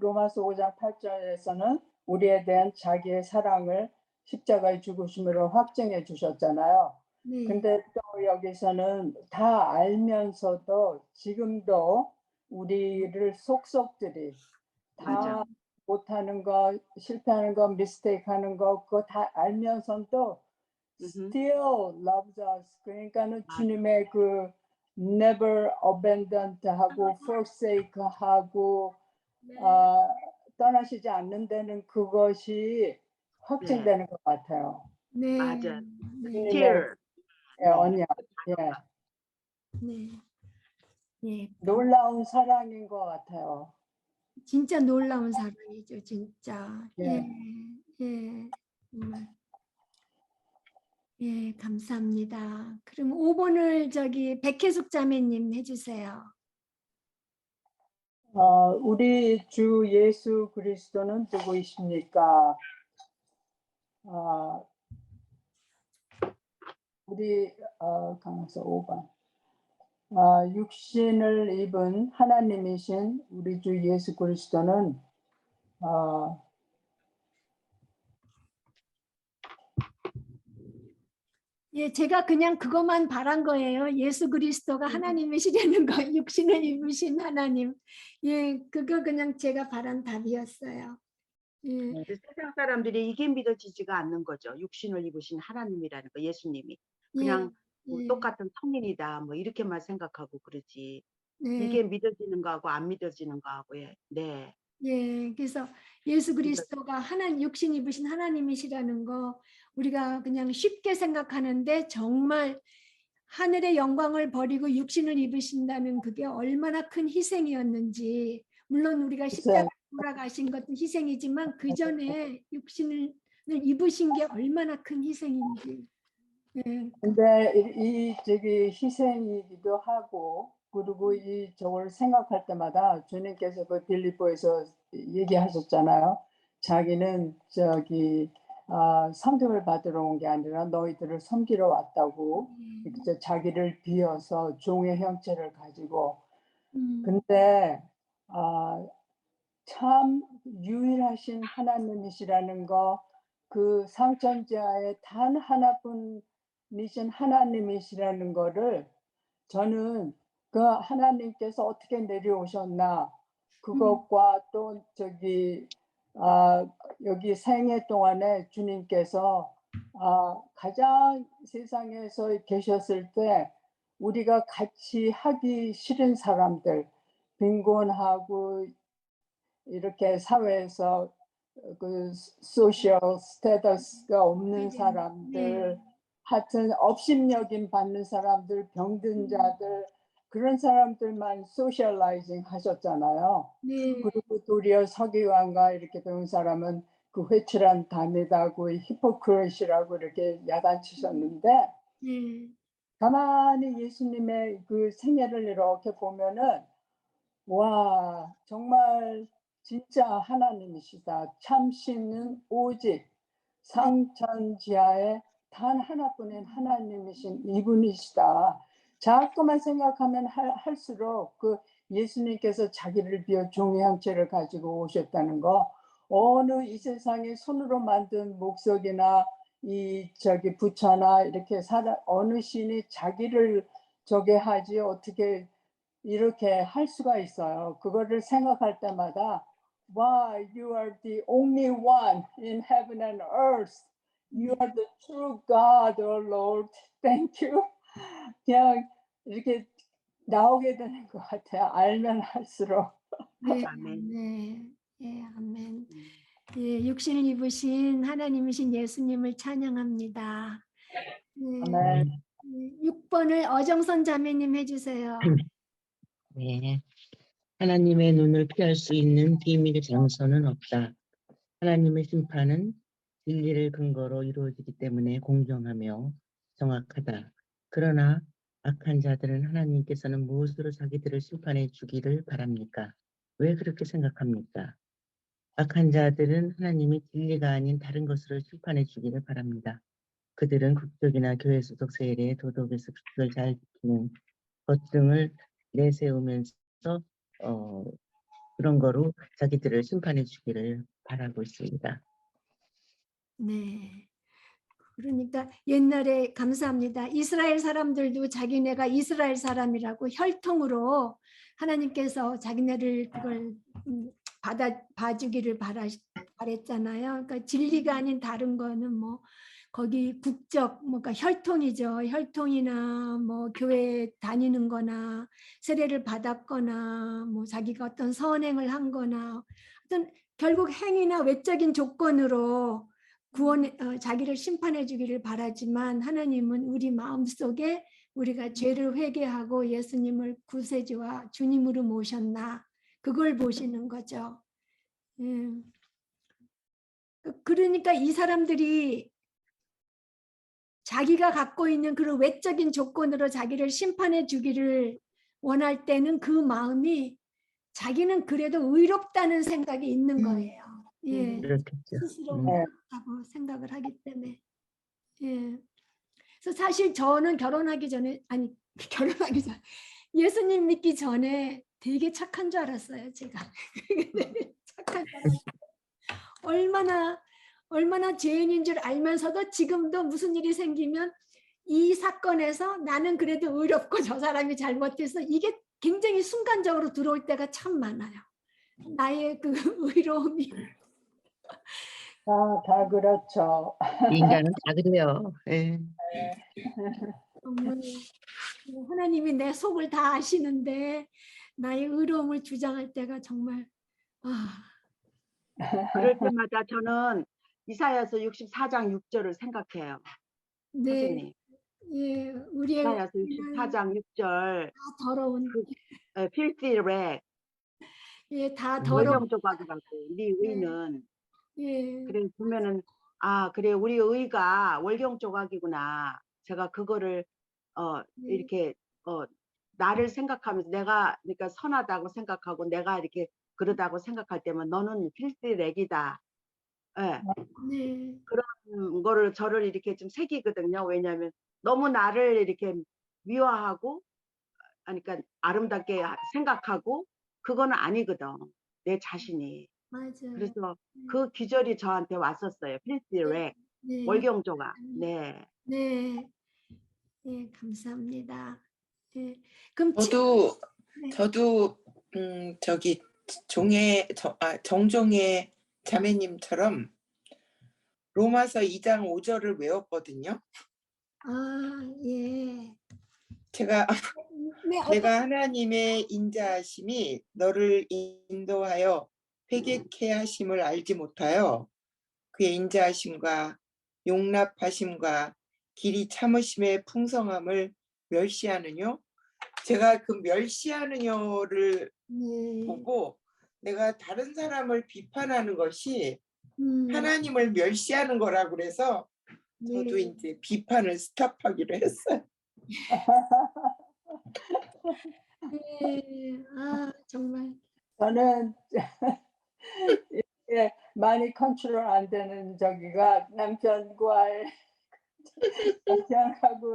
로마서 5장 8절에서는 우리에 대한 자기의 사랑을 십자가의 죽으심으로 확증해 주셨잖아요. 네. 근데 또 여기서는 다 알면서도 지금도 우리를 속속들이 맞아. 다 못하는 거, 실패하는 거, 미스테이크 하는 거, 그거 다 알면서도 still loves us. 그러니까는 맞아. 주님의 그 never abandon 하고 forsake 하고 네. 떠나시지 않는다는 그것이 확증되는 것 같아요. 네. 맞아. 네. 주님의 Still. 언약, 예, 네. 예. 놀라운 사랑인 것 같아요. 진짜 놀라운 사랑이죠, 진짜. 예. 예. 예. 정말. 예, 감사합니다. 그럼 5번을 저기 백혜숙 자매님 해주세요. 우리 주 예수 그리스도는 누구이십니까? 우리 강서 5번. 육신을 입은 하나님이신 우리 주 예수 그리스도는 예, 제가 그냥 그것만 바란 거예요. 예수 그리스도가 하나님이시라는 거, 육신을 입으신 하나님. 예, 그거 그냥 제가 바란 답이었어요. 예, 근데 세상 사람들이 이게 믿어지지가 않는 거죠. 육신을 입으신 하나님이라는 거, 예수님이. 그냥 뭐 예, 똑같은 성인이다, 뭐 이렇게만 생각하고 그러지. 네, 이게 믿어지는 거하고 안 믿어지는 거하고, 네. 예. 그래서 예수 그리스도가 육신 입으신 하나님이시라는 거 우리가 그냥 쉽게 생각하는데 정말 하늘의 영광을 버리고 육신을 입으신다는 그게 얼마나 큰 희생이었는지, 물론 우리가 십자가 돌아가신 것도 희생이지만 그 전에 육신을 입으신 게 얼마나 큰 희생인지. 예, 근데 이 저기 희생이기도 하고 그리고 이 저걸 생각할 때마다 주님께서 그 빌립보에서 얘기하셨잖아요. 자기는 저기 섬김을 받으러 온 게 아니라 너희들을 섬기러 왔다고 이제 자기를 비워서 종의 형체를 가지고 근데 참 유일하신 하나님이시라는 거, 그 상천지하에 단 하나뿐이신 하나님이시라는 거를 저는 그 하나님께서 어떻게 내려오셨나 그것과 또 저기 여기 생애 동안에 주님께서 가장 세상에서 계셨을 때 우리가 같이 하기 싫은 사람들, 빈곤하고 이렇게 사회에서 그 소셜 스테이터스가 없는 사람들, 하여튼 업신여김 받는 사람들, 병든 자들, 그런 사람들만 소셜라이징 하셨잖아요. 네. 그리고 도리어 서기관과 이렇게 배운 사람은 그 회칠한 담에다고 히포크릿이라고 이렇게 야단치셨는데 네. 가만히 예수님의 그 생애를 이렇게 보면은 와, 정말 진짜 하나님이시다. 참신은 오직 상천지하에 단 하나뿐인 하나님이신 이분이시다. 자꾸만 생각하면 할수록 그 예수님께서 자기를 비워 종의 형체를 가지고 오셨다는 거, 어느 이 세상에 손으로 만든 목석이나 이 저기 부처나 이렇게 어느 신이 자기를 저게 하지 어떻게 이렇게 할 수가 있어요. 그거를 생각할 때마다 Why you are the only one in heaven and earth. You are the true God, oh Lord. Thank you. 그냥 이렇게 나오게 되는 것 같아요. 알면 할수록. 네, 아멘. 네, 예, 아멘. 예, 육신을 입으신 하나님이신 예수님을 찬양합니다. 네, 아멘. 6번을 어정선 자매님 해주세요. 네. 하나님의 눈을 피할 수 있는 비밀 장소는 없다. 하나님의 심판은 진리를 근거로 이루어지기 때문에 공정하며 정확하다. 그러나 악한 자들은 하나님께서는 무엇으로 자기들을 심판해 주기를 바랍니까? 왜 그렇게 생각합니까? 악한 자들은 하나님이 진리가 아닌 다른 것으로 심판해 주기를 바랍니다. 그들은 국적이나 교회 소속 세례, 도덕에서 규칙을 잘 지키는 것 등을 내세우면서 그런 거로 자기들을 심판해 주기를 바라고 있습니다. 네. 그러니까 옛날에 감사합니다. 이스라엘 사람들도 자기네가 이스라엘 사람이라고 혈통으로 하나님께서 자기네를 그걸 봐주기를 바랬잖아요. 그러니까 진리가 아닌 다른 거는 뭐 거기 국적, 뭔가 혈통이죠. 혈통이나 뭐 교회 다니는 거나 세례를 받았거나 뭐 자기가 어떤 선행을 한 거나 어떤 결국 행위나 외적인 조건으로 자기를 심판해 주기를 바라지만 하나님은 우리 마음속에 우리가 죄를 회개하고 예수님을 구세주와 주님으로 모셨나 그걸 보시는 거죠. 그러니까 이 사람들이 자기가 갖고 있는 그런 외적인 조건으로 자기를 심판해 주기를 원할 때는 그 마음이 자기는 그래도 의롭다는 생각이 있는 거예요. 예, 그렇겠죠. 스스로 의롭다고 생각을 하기 때문에. 예. 그래서 사실 저는 결혼하기 전에 예수님 믿기 전에 되게 착한 줄 알았어요, 제가. 착한 줄 알았어요. 얼마나 죄인인 줄 알면서도 지금도 무슨 일이 생기면 이 사건에서 나는 그래도 의롭고 저 사람이 잘못해서 이게 굉장히 순간적으로 들어올 때가 참 많아요. 나의 그 의로움이. 다 그렇죠. 인간은 다 그래요. 예. 정말 하나님이 내 속을 다 아시는데 나의 의로움을 주장할 때가 정말 그럴 때마다 저는 이사야서 64장 6절을 생각해요. 네, 선생님. 예, 우리의 이사야서 64장 6절 다 더러운, filthy rag, 예, 다 더러운, 월경 조각이 같고 네 의는 예, 그래 보면은 그래 우리 의가 월경 조각이구나. 제가 그거를 이렇게 나를 생각하면서 내가 그러니까 선하다고 생각하고 내가 이렇게 그러다고 생각할 때면 너는 filthy rag이다. 예. 네. 거를 저를 이렇게 좀 새기거든요. 왜냐하면 너무 나를 이렇게 미화하고 그러니까 아름답게 생각하고 그거는 아니거든. 내 자신이. 맞아요. 그래서 그 기절이 저한테 왔었어요. 필시렉 네. 월경조가. 네. 네. 네, 감사합니다. 네. 그럼 저도 네. 저도 저기 정종의 자매님처럼 로마서 2장 5절을 외웠거든요. 아, 예. 제가 네, 내가 하나님의 인자하심이 너를 인도하여 회개케 하심을 알지 못하여 그의 인자하심과 용납하심과 길이 참으심의 풍성함을 멸시하느뇨. 제가 그 멸시하느뇨를 네. 보고 내가 다른 사람을 비판하는 것이 음, 하나님을 멸시하는 거라고 그래서 저도 네. 이제 비판을 스탑하기로 했어요. 네. 아, 정말. 저는 예, 많이 컨트롤 안 되는 저기가 남편하고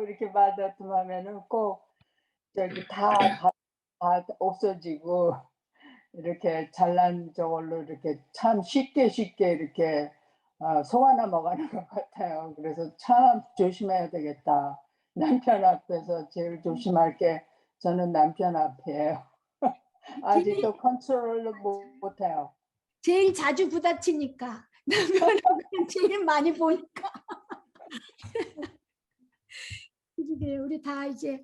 이렇게 말다툼하면은 꼭 저기 다 없어지고 이렇게 잘난 저걸로 이렇게 참 쉽게 이렇게 속아 넘어가는 것 같아요. 그래서 참 조심해야 되겠다. 남편 앞에서 제일 조심할 게 저는 남편 앞이에요. 아직도 컨트롤을 못해요. 제일 자주 부딪히니까 남편하고 제일 많이 보니까. 그러게 우리 다 이제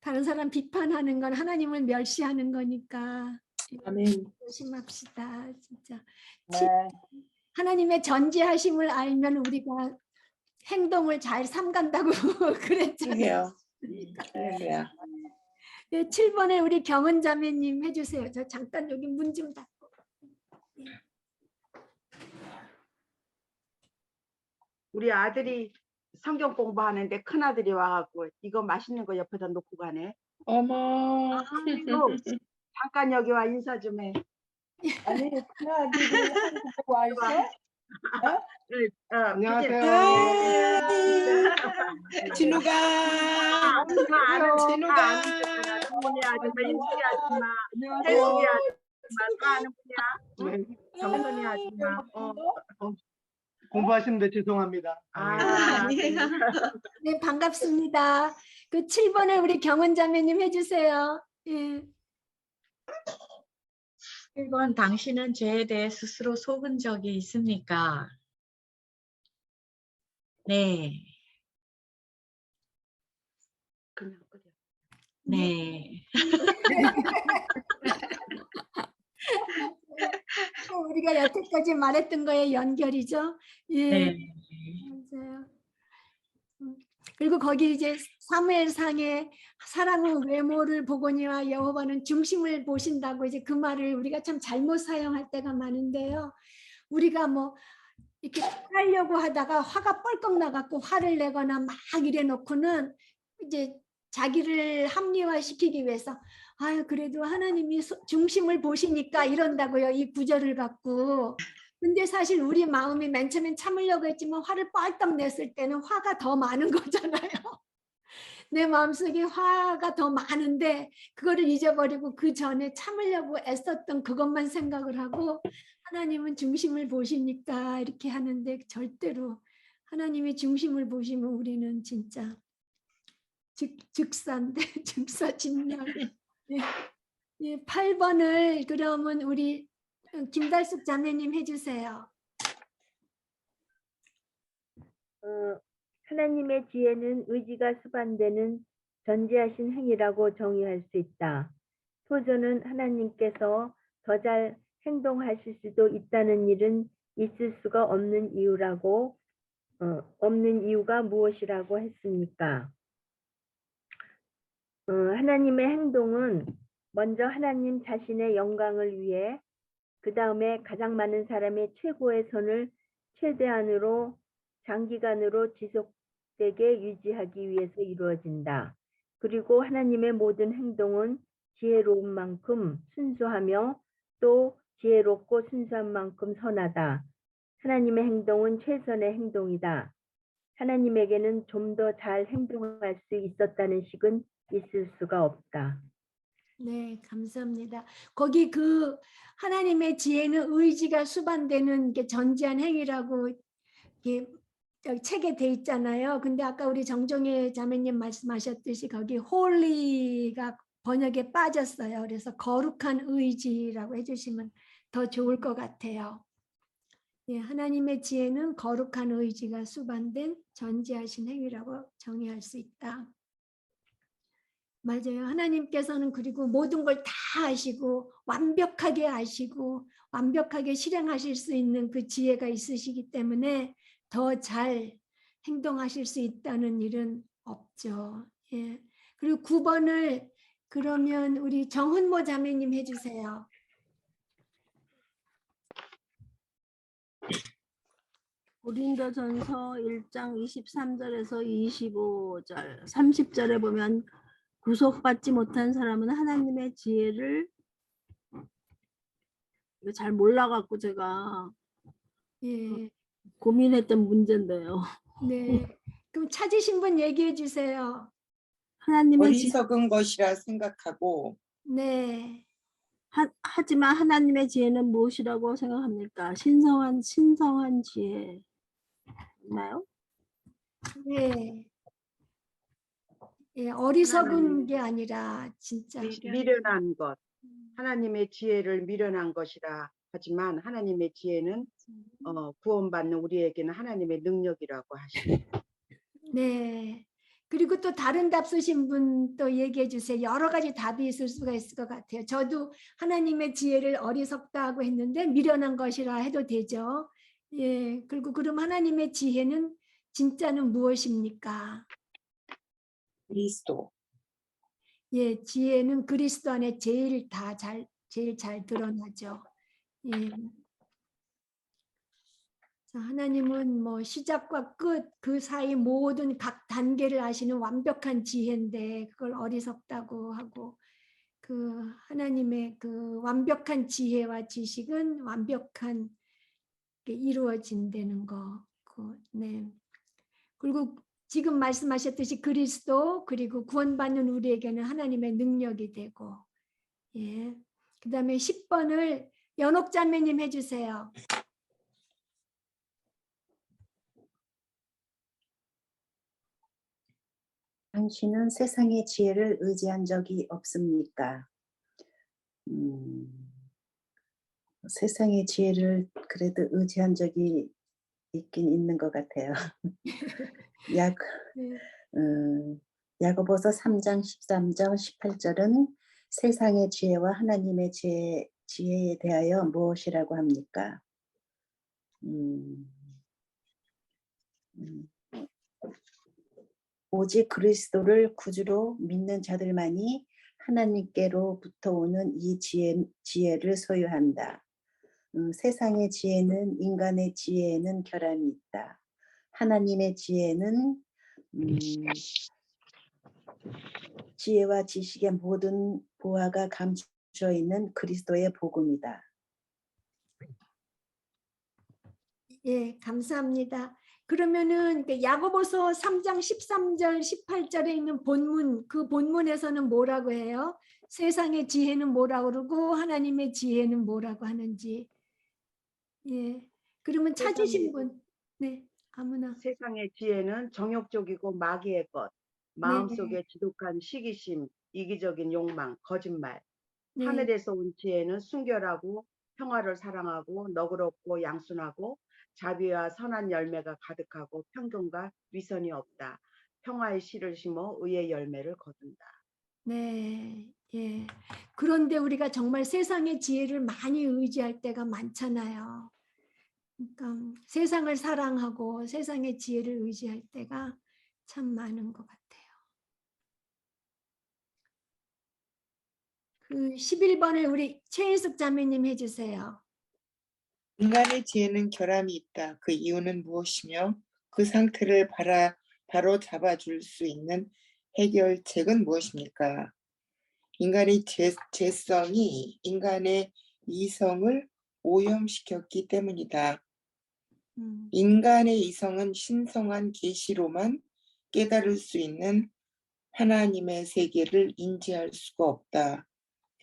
다른 사람 비판하는 건 하나님을 멸시하는 거니까 아멘. 조심합시다. 진짜 네. 하나님의 전지하심을 알면 우리가 행동을 잘 삼간다고 그랬잖아요. 그러게요. 할렐루야. 네, 7번에 우리 경은 자매님 해주세요. 저 잠깐 여기 문 좀 닫고. 우리 아들이 성경 공부하는데 큰 아들이 와갖고 이거 맛있는 거 옆에다 놓고 가네. 어머. 아이고, 잠깐 여기 와 인사 좀 해. 아니 큰아들이 한국에 와 있어? 안녕하세요. 진우가. 진우가. 동훈이 아줌마, 인숙이 아줌마, 안녕하세요. 혜숙이 아줌마 다 아는 분이야. 정선이 아줌마. 공부하시는데 죄송합니다. 아니에요. 네, 반갑습니다. 그 7번에 우리 경은 자매님 해주세요. 예. 1번 당신은 죄에 대해 스스로 속은 적이 있습니까? 네. 그냥 끓여. 네. 우리가 여태까지 말했던 거에 연결이죠. 예. 네. 맞아요. 그리고 거기 이제 사무엘상의 사랑은 외모를 보거니와 여호와는 중심을 보신다고 이제 그 말을 우리가 참 잘못 사용할 때가 많은데요. 우리가 뭐 이렇게 하려고 하다가 화가 뻘컥 나갖고 화를 내거나 막 이래 놓고는 이제 자기를 합리화시키기 위해서 아유 그래도 하나님이 중심을 보시니까 이런다고요. 이 구절을 갖고. 근데 사실 우리 마음이 맨 처음엔 참으려고 했지만 화를 뻘떡 냈을 때는 화가 더 많은 거잖아요. 내 마음속에 화가 더 많은데 그거를 잊어버리고 그 전에 참으려고 애썼던 그것만 생각을 하고 하나님은 중심을 보시니까 이렇게 하는데 절대로 하나님이 중심을 보시면 우리는 진짜 즉사인데 즉사진멸. 예. 예, 8번을 그러면 우리 김달숙 자매님 해주세요. 하나님의 지혜는 의지가 수반되는 전지하신 행위라고 정의할 수 있다. 토저는 하나님께서 더 잘 행동하실 수도 있다는 일은 있을 수가 없는 이유라고 없는 이유가 무엇이라고 했습니까? 하나님의 행동은 먼저 하나님 자신의 영광을 위해 그 다음에 가장 많은 사람의 최고의 선을 최대한으로 장기간으로 지속되게 유지하기 위해서 이루어진다. 그리고 하나님의 모든 행동은 지혜로운 만큼 순수하며 또 지혜롭고 순수한 만큼 선하다. 하나님의 행동은 최선의 행동이다. 하나님에게는 좀 더 잘 행동할 수 있었다는 식은 있을 수가 없다. 네, 감사합니다. 거기 그 하나님의 지혜는 의지가 수반되는 게 전지한 행위라고 이게 여기 책에 돼 있잖아요. 근데 아까 우리 정정혜 자매님 말씀하셨듯이 거기 홀리가 번역에 빠졌어요. 그래서 거룩한 의지라고 해주시면 더 좋을 것 같아요. 예, 하나님의 지혜는 거룩한 의지가 수반된 전지하신 행위라고 정의할 수 있다. 맞아요. 하나님께서는 그리고 모든 걸 다 아시고 완벽하게 아시고 완벽하게 실행하실 수 있는 그 지혜가 있으시기 때문에 더 잘 행동하실 수 있다는 일은 없죠. 예. 그리고 9번을 그러면 우리 정훈모 자매님 해주세요. 고린도전서 1장 23절에서 25절, 30절에 보면 구속받지 못한 사람은 하나님의 지혜를 이거 잘 몰라갖고 제가 예. 고민했던 문제인데요. 네. 그럼 찾으신 분 얘기해 주세요. 하나님의 지 어리석은 것이라 생각하고 네. 하지만 하나님의 지혜는 무엇이라고 생각합니까? 신성한 지혜 있나요? 네. 예, 어리석은 게 아니라 진짜 미련한 것. 하나님의 지혜를 미련한 것이라 하지만 하나님의 지혜는 구원받는 우리에게는 하나님의 능력이라고 하십니다. 네. 그리고 또 다른 답 쓰신 분 또 얘기해 주세요. 여러 가지 답이 있을 수가 있을 것 같아요. 저도 하나님의 지혜를 어리석다고 했는데 미련한 것이라 해도 되죠. 예. 그리고 그럼 하나님의 지혜는 진짜는 무엇입니까? 그리스도. 예, 지혜는 그리스도 안에 제일 잘 드러나죠. 예. 자, 하나님은 뭐 시작과 끝 그 사이 모든 각 단계를 아시는 완벽한 지혜인데 그걸 어리석다고 하고 그 하나님의 그 완벽한 지혜와 지식은 완벽한 게 이루어진다는 거. 네. 그리고 지금 말씀하셨듯이 그리스도 그리고 구원받는 우리에게는 하나님의 능력이 되고 예. 그다음에 10번을 연옥자매님 해주세요. 당신은 세상의 지혜를 의지한 적이 없습니까? 세상의 지혜를 그래도 의지한 적이 있긴 있는 것 같아요. 야고보서 3장 13절 18절은 세상의 지혜와 하나님의 지혜에 대하여 무엇이라고 합니까? 오직 그리스도를 구주로 믿는 자들만이 하나님께로부터 오는 이 지혜를 소유한다. 세상의 지혜는 인간의 지혜에는 결함이 있다. 하나님의 지혜는 지혜와 지식의 모든 보화가 감춰 있는 그리스도의 복음이다. 예, 감사합니다. 그러면은 야고보서 3장 13절 18절에 있는 본문 그 본문에서는 뭐라고 해요? 세상의 지혜는 뭐라고 그러고 하나님의 지혜는 뭐라고 하는지. 예. 그러면 찾으신 분. 네. 아무나. 세상의 지혜는 정욕적이고 마귀의 것, 마음속에 지독한 시기심, 이기적인 욕망, 거짓말. 네. 하늘에서 온 지혜는 순결하고 평화를 사랑하고 너그럽고 양순하고 자비와 선한 열매가 가득하고 평균과 위선이 없다. 평화의 씨를 심어 의의 열매를 거둔다. 네. 예. 그런데 우리가 정말 세상의 지혜를 많이 의지할 때가 많잖아요. 그러니까 세상을 사랑하고 세상의 지혜를 의지할 때가 참 많은 것 같아요. 그 11번을 우리 최인숙 자매님 해주세요. 인간의 지혜는 결함이 있다. 그 이유는 무엇이며 그 상태를 바로 잡아줄 수 있는 해결책은 무엇입니까? 인간의 죄성이 인간의 이성을 오염시켰기 때문이다. 인간의 이성은 신성한 계시로만 깨달을 수 있는 하나님의 세계를 인지할 수가 없다.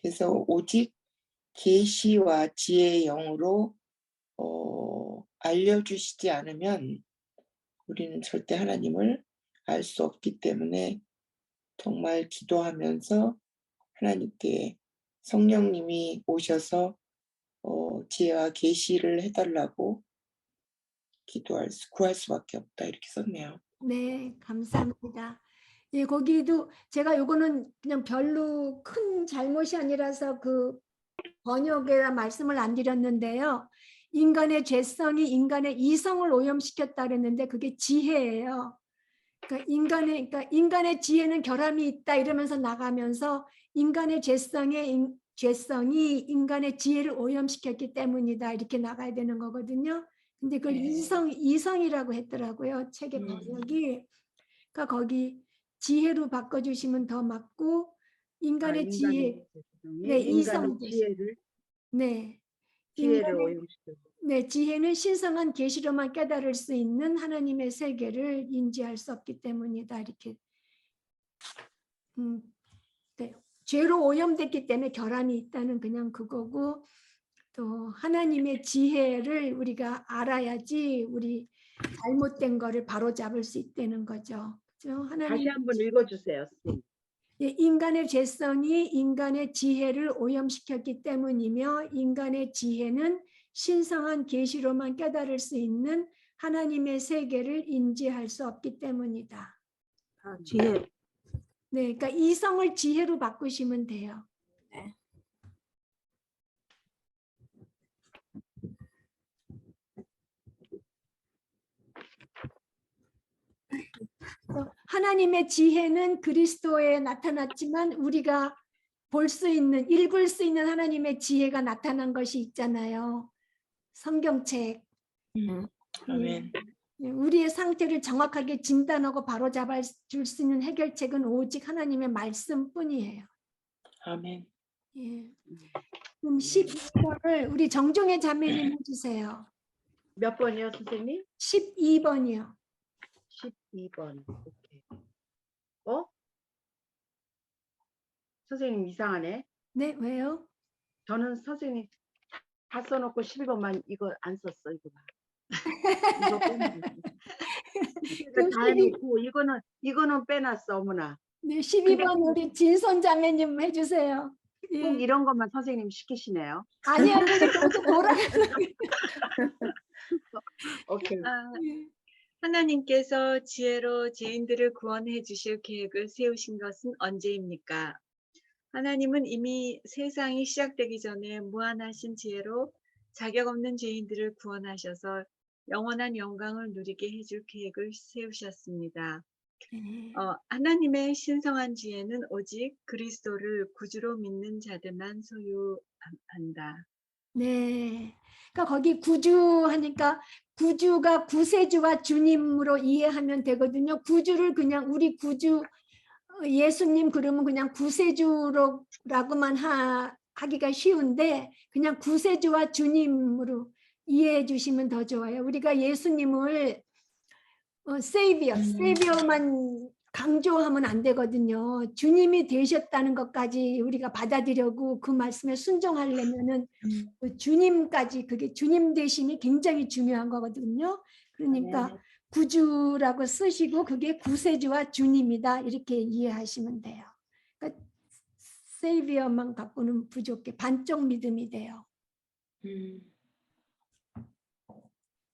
그래서 오직 계시와 지혜의 영으로 알려주시지 않으면 우리는 절대 하나님을 알 수 없기 때문에 정말 기도하면서 하나님께 성령님이 오셔서 지혜와 계시를 해달라고 구할 수밖에 없다, 이렇게 썼네요. 네, 감사합니다. 예, 거기도 제가 요거는 그냥 별로 큰 잘못이 아니라서 그 번역에 말씀을 안 드렸는데요. 인간의 죄성이 인간의 이성을 오염시켰다 그랬는데 그게 지혜예요. 그러니까 인간의 지혜는 결함이 있다 이러면서 나가면서 인간의 죄성이 인간의 지혜를 오염시켰기 때문이다 이렇게 나가야 되는 거거든요. 근데 그걸 이성이라고 했더라고요. 책의 번역이. 그러니까 거기 지혜로 바꿔주시면 더 맞고 인간의 지혜, 네, 이성, 지혜를 네, 지혜를 오염시켜. 네, 지혜는 신성한 계시로만 깨달을 수 있는 하나님의 세계를 인지할 수 없기 때문이다 이렇게. 네, 죄로 오염됐기 때문에 결함이 있다는 그냥 그거고 또 하나님의 지혜를 우리가 알아야지 우리 잘못된 거를 바로잡을 수 있다는 거죠. 그렇죠? 다시 한번 읽어주세요, 선생님. 예, 인간의 죄성이 인간의 지혜를 오염시켰기 때문이며 인간의 지혜는 신성한 계시로만 깨달을 수 있는 하나님의 세계를 인지할 수 없기 때문이다. 지혜. 네, 그러니까 이성을 지혜로 바꾸시면 돼요. 네. 하나님의 지혜는 그리스도에 나타났지만 우리가 볼 수 있는, 읽을 수 있는 하나님의 지혜가 나타난 것이 있잖아요. 성경책. 아멘. 우리의 상태를 정확하게 진단하고 바로잡아 줄 수 있는 해결책은 오직 하나님의 말씀뿐이에요. 아멘. 예. 그럼 12번을 우리 정종의 자매님 해주세요. 몇 번이요, 선생님? 12번이요. 12번. 오케이. 선생님 이상하네. 네, 왜요? 저는 선생님 다 써놓고 12번만 이거 안 썼어. 이거 봐. 이거 다 해놓고 이거는 빼놨어, 어머나. 네, 12번 우리 진손 자매님 해주세요. 예. 꼭 이런 것만 선생님 시키시네요. 아니 계속 돌아가서. 오케이. 하나님께서 지혜로 죄인들을 구원해 주실 계획을 세우신 것은 언제입니까? 하나님은 이미 세상이 시작되기 전에 무한하신 지혜로 자격 없는 죄인들을 구원하셔서 영원한 영광을 누리게 해줄 계획을 세우셨습니다. 하나님의 신성한 지혜는 오직 그리스도를 구주로 믿는 자들만 소유한다. 네. 그러니까 거기 구주 하니까 구주가 구세주와 주님으로 이해하면 되거든요. 구주를 그냥 우리 구주 예수님 그러면 그냥 구세주로라고만 하기가 쉬운데 그냥 구세주와 주님으로 이해해 주시면 더 좋아요. 우리가 예수님을 세이비어만 강조하면 안 되거든요. 주님이 되셨다는 것까지 우리가 받아들이고 그 말씀에 순종하려면은 그 주님까지 그게 주님 되심이 굉장히 중요한 거거든요. 그러니까 구주라고 쓰시고 그게 구세주와 주님이다 이렇게 이해하시면 돼요. 그러니까 세이비어만 갖고는 부족해. 반쪽 믿음이 돼요.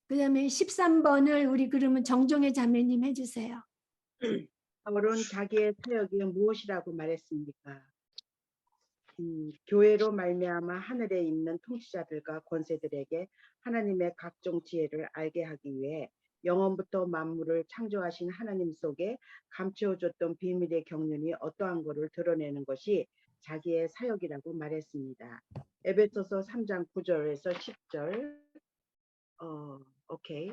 그다음에 13번을 우리 그러면 정종의 자매님 해주세요. 바울은 자기의 사역이 무엇이라고 말했습니까? 교회로 말미암아 하늘에 있는 통치자들과 권세들에게 하나님의 각종 지혜를 알게 하기 위해 영원부터 만물을 창조하신 하나님 속에 감추어줬던 비밀의 경륜이 어떠한 것을 드러내는 것이 자기의 사역이라고 말했습니다. 에베소서 3장 9절에서 10절. 오케이.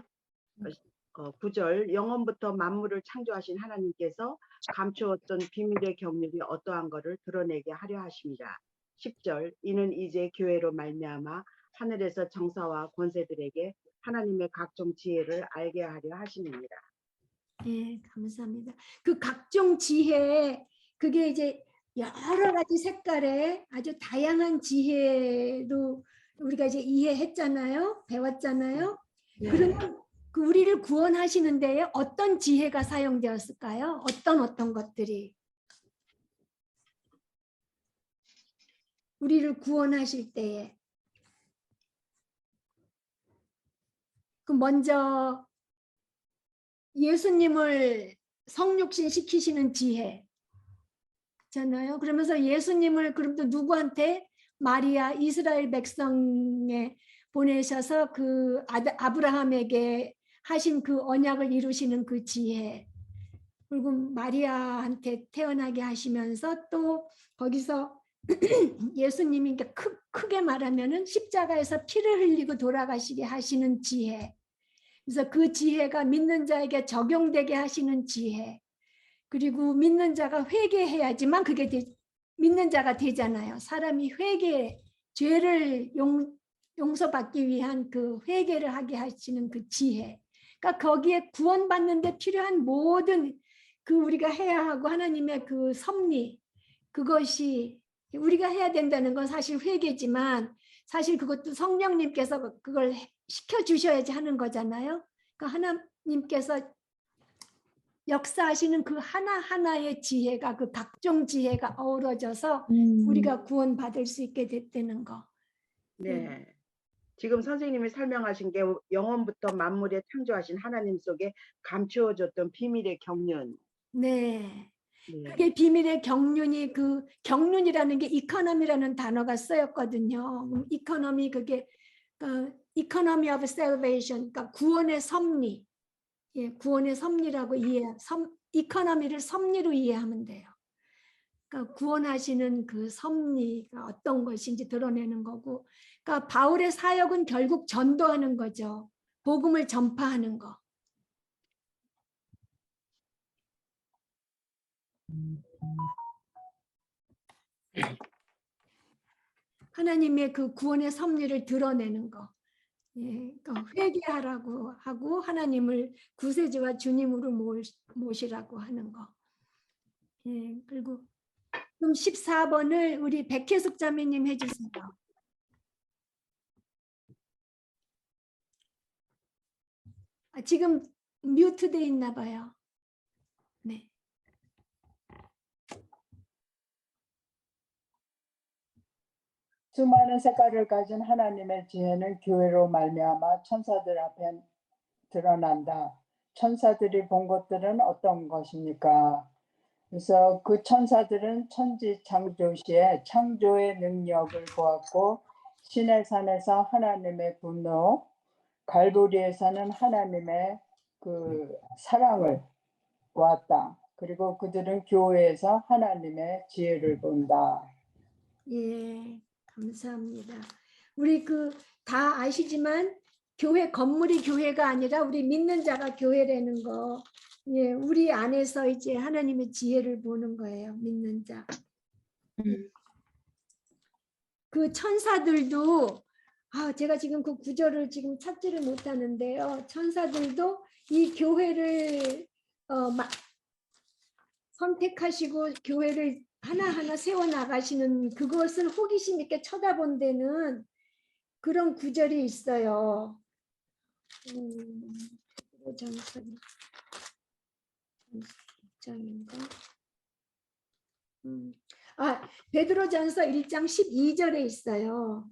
9절 영원부터 만물을 창조하신 하나님께서 감추었던 비밀의 경륜이 어떠한 것을 드러내게 하려 하십니다. 10절 이는 이제 교회로 말미암아 하늘에서 정사와 권세들에게 하나님의 각종 지혜를 알게 하려 하심입니다. 예, 감사합니다. 그 각종 지혜, 그게 이제 여러 가지 색깔의 아주 다양한 지혜로 우리가 이제 이해했잖아요. 배웠잖아요. 그러면 그 우리를 구원하시는 데에 어떤 지혜가 사용되었을까요? 어떤 것들이 우리를 구원하실 때에 그 먼저 예수님을 성육신 시키시는 지혜잖아요. 그러면서 예수님을 그럼 또 누구한테 마리아 이스라엘 백성에 보내셔서 그 아브라함에게 하신 그 언약을 이루시는 그 지혜. 그리고 마리아한테 태어나게 하시면서 또 거기서 예수님이 크게 말하면은 십자가에서 피를 흘리고 돌아가시게 하시는 지혜. 그래서 그 지혜가 믿는 자에게 적용되게 하시는 지혜. 그리고 믿는 자가 회개해야지만 그게 믿는 자가 되잖아요. 사람이 죄를 용서받기 위한 그 회개를 하게 하시는 그 지혜. 그러니까 거기에 구원받는데 필요한 모든 그 우리가 해야 하고 하나님의 그 섭리, 그것이 우리가 해야 된다는 건 사실 회개지만 사실 그것도 성령님께서 그걸 시켜주셔야지 하는 거잖아요. 그러니까 하나님께서 역사하시는 그 하나하나의 지혜가 그 각종 지혜가 어우러져서 우리가 구원받을 수 있게 됐다는 거. 네. 지금 선생님이 설명하신 게 영원부터 만물에 창조하신 하나님 속에 감추어졌던 비밀의 경륜. 네. 네. 그게 비밀의 경륜이 그 경륜이라는 게 이코노미라는 단어가 쓰였거든요. 이코노미 그게 economy of salvation, 그러니까 구원의 섭리. 예, 구원의 섭리라고 이코노미를 섭리로 이해하면 돼요. 그러니까 구원하시는 그 섭리가 어떤 것인지 드러내는 거고, 그러니까 바울의 사역은 결국 전도하는 거죠. 복음을 전파하는 거. 하나님의 그 구원의 섭리를 드러내는 거. 예, 그러니까 회개하라고 하고 하나님을 구세주와 주님으로 모시라고 하는 거. 예, 그리고 그럼 14번을 우리 백혜숙 자매님 해주세요. 지금 뮤트돼 있나 봐요. 네. 수많은 색깔을 가진 하나님의 지혜는 교회로 말미암아 천사들 앞에 드러난다. 천사들이 본 것들은 어떤 것입니까? 그래서 그 천사들은 천지 창조 시에 창조의 능력을 보았고 시내산에서 하나님의 분노, 갈보리에서는 하나님의 그 사랑을 보았다. 그리고 그들은 교회에서 하나님의 지혜를 본다. 예, 감사합니다. 우리 다 아시지만 교회 건물이 교회가 아니라 우리 믿는 자가 교회라는 거. 예, 우리 안에서 이제 하나님의 지혜를 보는 거예요. 믿는 자. 그 천사들도 제가 지금 그 구절을 지금 찾지를 못하는데요. 천사들도 이 교회를 선택하시고 교회를 하나하나 세워나가시는 그것을 호기심 있게 쳐다본 데는 그런 구절이 있어요. 베드로전서 1장인가? 베드로전서 1장 12절에 있어요.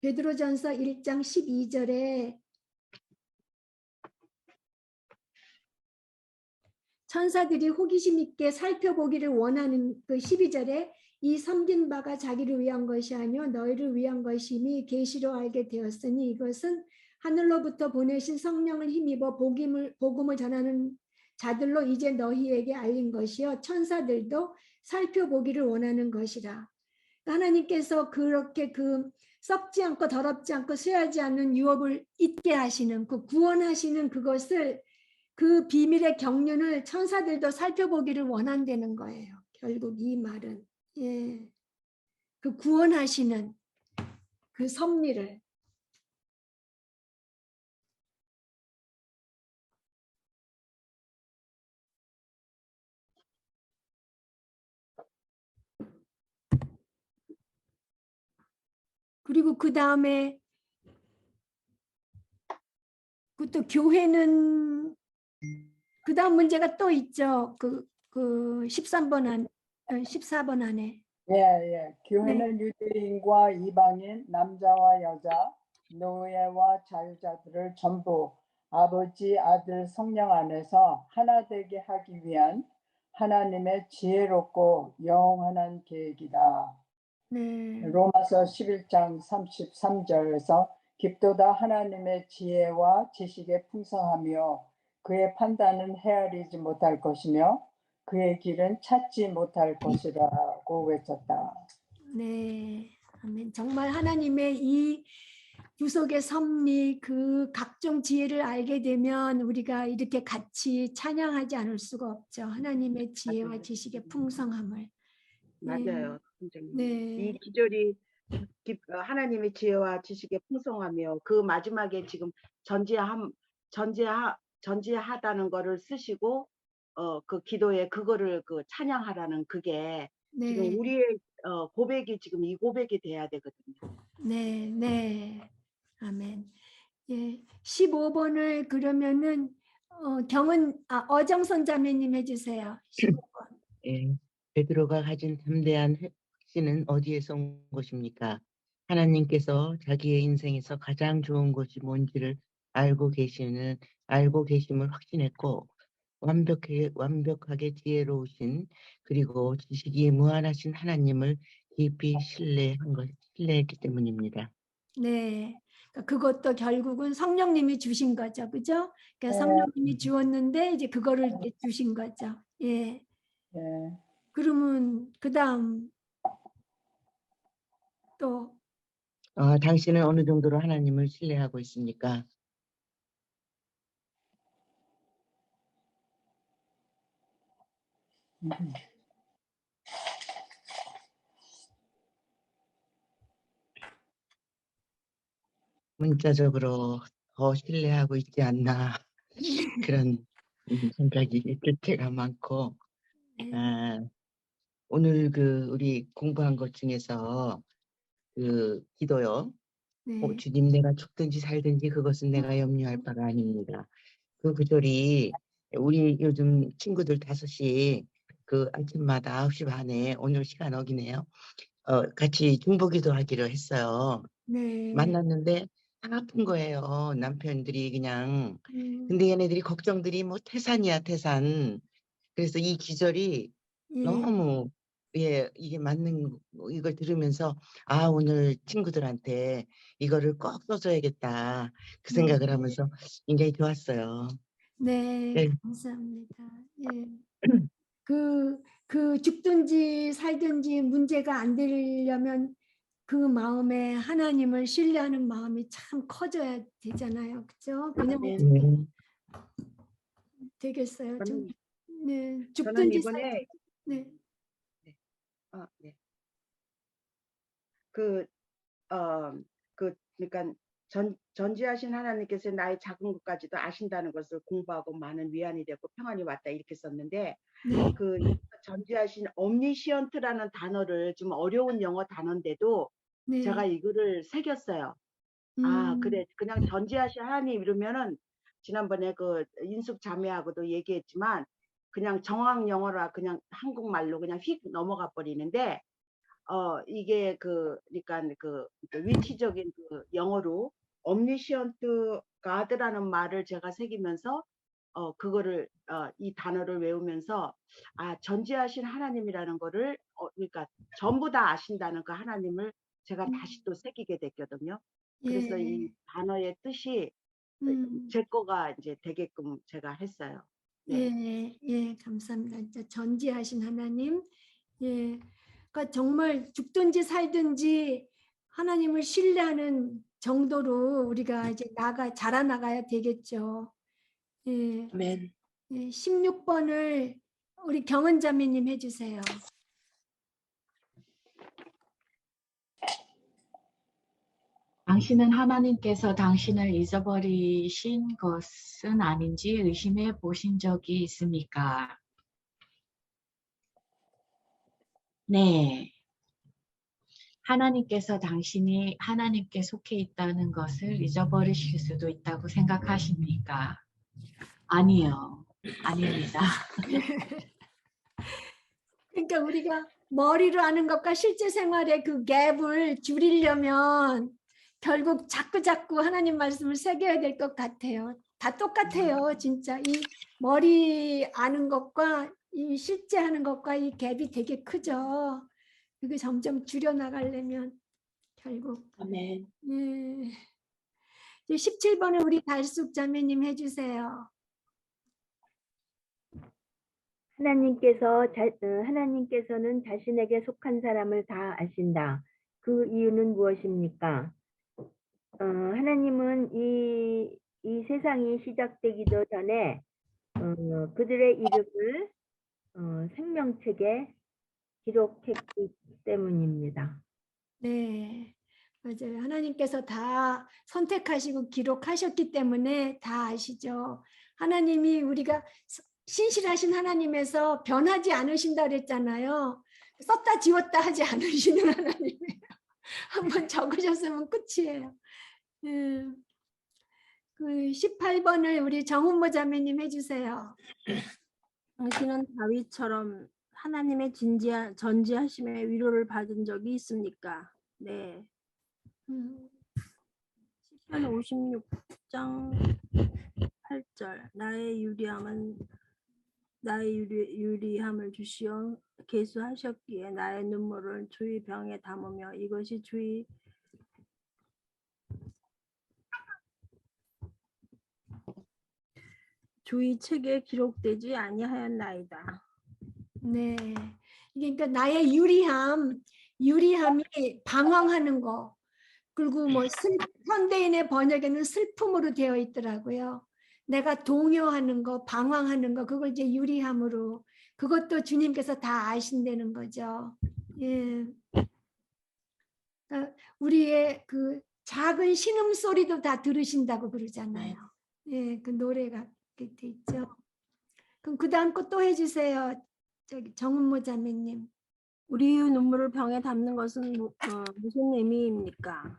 베드로전서 1장 12절에 천사들이 호기심 있게 살펴보기를 원하는 그 12절에 이 섬긴 바가 자기를 위한 것이 아니요 너희를 위한 것임이 계시로 알게 되었으니 이것은 하늘로부터 보내신 성령을 힘입어 복음을 전하는 자들로 이제 너희에게 알린 것이요 천사들도 살펴보기를 원하는 것이라. 하나님께서 그렇게 썩지 않고 더럽지 않고 쇠하지 않는 유업을 잊게 하시는 그 구원하시는 그것을 그 비밀의 경륜을 천사들도 살펴보기를 원한다는 거예요. 결국 이 말은. 예. 그 구원하시는 그 섭리를 그리고 그 다음에 또 교회는 그 다음 문제가 또 있죠. 그 13번 14번 안에. 예. 교회는 유대인과 이방인, 남자와 여자, 노예와 자유자들을 전부 아버지, 아들, 성령 안에서 하나 되게 하기 위한 하나님의 지혜롭고 영원한 계획이다. 네. 로마서 11장 33절에서 깊도다 하나님의 지혜와 지식의 풍성하며 그의 판단은 헤아리지 못할 것이며 그의 길은 찾지 못할 것이라고 외쳤다. 네. 아멘. 정말 하나님의 이 구속의 섭리 그 각종 지혜를 알게 되면 우리가 이렇게 같이 찬양하지 않을 수가 없죠. 하나님의 지혜와 지식의 풍성함을. 맞아요, 선생님. 네. 이 기절이 하나님의 지혜와 지식의 풍성하며 그 마지막에 지금 전지하다는 거를 쓰시고 그 기도에 그거를 그 찬양하라는 그게 지금 네. 우리의 고백이 지금 이 고백이 돼야 되거든요. 네, 네. 아멘. 예. 15번을 그러면은 어정선 자매님 해주세요. 15번. 예, 베드로가 가진 담대한 확신은 어디에서 온 것입니까? 하나님께서 자기의 인생에서 가장 좋은 것이 뭔지를 알고 계심을 확신했고 완벽하게 지혜로우신 그리고 지식이 무한하신 하나님을 깊이 신뢰했기 때문입니다. 네. 그러니까 그것도 결국은 성령님이 주신 거죠. 그죠? 그러니까 성령님이 주었는데 이제 그거를 이제 주신 거죠. 예. 예. 그러면 그다음 또 당신은 어느 정도로 하나님을 신뢰하고 있습니까? 문자적으로 더 신뢰하고 있지 않나 그런 생각이 들 때가 많고 오늘 우리 공부한 것 중에서 그 기도요. 네. 주님 내가 죽든지 살든지 그것은 내가 염려할 바가 아닙니다. 그 구절이 우리 요즘 친구들 5시 그 아침마다 9시 반에 오늘 시간 어기네요. 같이 중보기도 하기로 했어요. 네. 만났는데 다 아픈 거예요. 남편들이 그냥. 근데 얘네들이 걱정들이 뭐 태산이야 태산. 그래서 이 기절이 너무 이게 맞는 이걸 들으면서 오늘 친구들한테 이거를 꼭 써줘야겠다 그 생각을 하면서 굉장히 좋았어요. 네, 네. 감사합니다. 예. 그 죽든지 살든지 문제가 안 되려면 그 마음에 하나님을 신뢰하는 마음이 참 커져야 되잖아요. 그죠? 그냥 되겠어요. 좀, 네, 저는 죽든지 이번에 살든지. 네. 네. 그러니까 전지하신 하나님께서 나의 작은 것까지도 아신다는 것을 공부하고 많은 위안이 되고 평안이 왔다 이렇게 썼는데 그 전지하신 omniscient라는 단어를 좀 어려운 영어 단어인데도 제가 이거를 새겼어요. 그래 그냥 전지하신 하나님 이러면은 지난번에 그 인숙 자매하고도 얘기했지만 그냥 정황 영어라 그냥 한국말로 그냥 휙 넘어가 버리는데 이게 그러니까 그 위치적인 그 영어로 omniscient God라는 말을 제가 새기면서 그거를 이 단어를 외우면서 전지하신 하나님이라는 거를 그러니까 전부 다 아신다는 그 하나님을 제가 다시 또 새기게 됐거든요. 그래서 이 단어의 뜻이 제 거가 이제 되게끔 제가 했어요. 네. 예, 감사합니다. 진짜 전지하신 하나님. 예. 그러니까 정말 죽든지 살든지 하나님을 신뢰하는 정도로 우리가 이제 자라나가야 되겠죠. 예. 아멘. 예, 16번을 우리 경은자매님 해주세요. 당신은 하나님께서 당신을 잊어버리신 것은 아닌지 의심해 보신 적이 있습니까? 네. 하나님께서 당신이 하나님께 속해 있다는 것을 잊어버리실 수도 있다고 생각하십니까? 아니요. 아닙니다. 그러니까 우리가 머리로 아는 것과 실제 생활의 그 갭을 줄이려면 결국 자꾸 하나님 말씀을 새겨야 될 것 같아요. 다 똑같아요. 진짜 이 머리 아는 것과 이 실제 하는 것과 이 갭이 되게 크죠. 그게 점점 줄여나가려면 결국. 아멘. 예. 이제 17번을 우리 달숙 자매님 해주세요. 하나님께서는 자신에게 속한 사람을 다 아신다. 그 이유는 무엇입니까? 하나님은 이 세상이 시작되기도 전에 그들의 이름을 생명책에 기록했기 때문입니다. 네, 맞아요. 하나님께서 다 선택하시고 기록하셨기 때문에 다 아시죠. 하나님이 우리가 신실하신 하나님에서 변하지 않으신다 그랬잖아요. 썼다 지웠다 하지 않으시는 하나님이에요. 한번 적으셨으면 끝이에요. 그 18번을 우리 정훈모 자매님 해주세요. 당신은 다윗처럼 하나님의 전지하심의 위로를 받은 적이 있습니까? 네. 시편 56장 8절 나의 유리함을 주시어 계수하셨기에 나의 눈물을 주의 병에 담으며 이것이 주의 책에 기록되지 아니하였나이다. 네, 그러니까 나의 유리함이 방황하는 거, 그리고 뭐 현대인의 번역에는 슬픔으로 되어 있더라고요. 내가 동요하는 거, 방황하는 거, 그걸 이제 유리함으로, 그것도 주님께서 다 아신다는 거죠. 예. 그러니까 우리의 그 작은 신음 소리도 다 들으신다고 그러잖아요. 예, 그 노래가 이렇게 돼 있죠. 그럼 그 다음 거 또 해주세요. 저기 정은모 자매님. 우리의 눈물을 병에 담는 것은 무슨 의미입니까?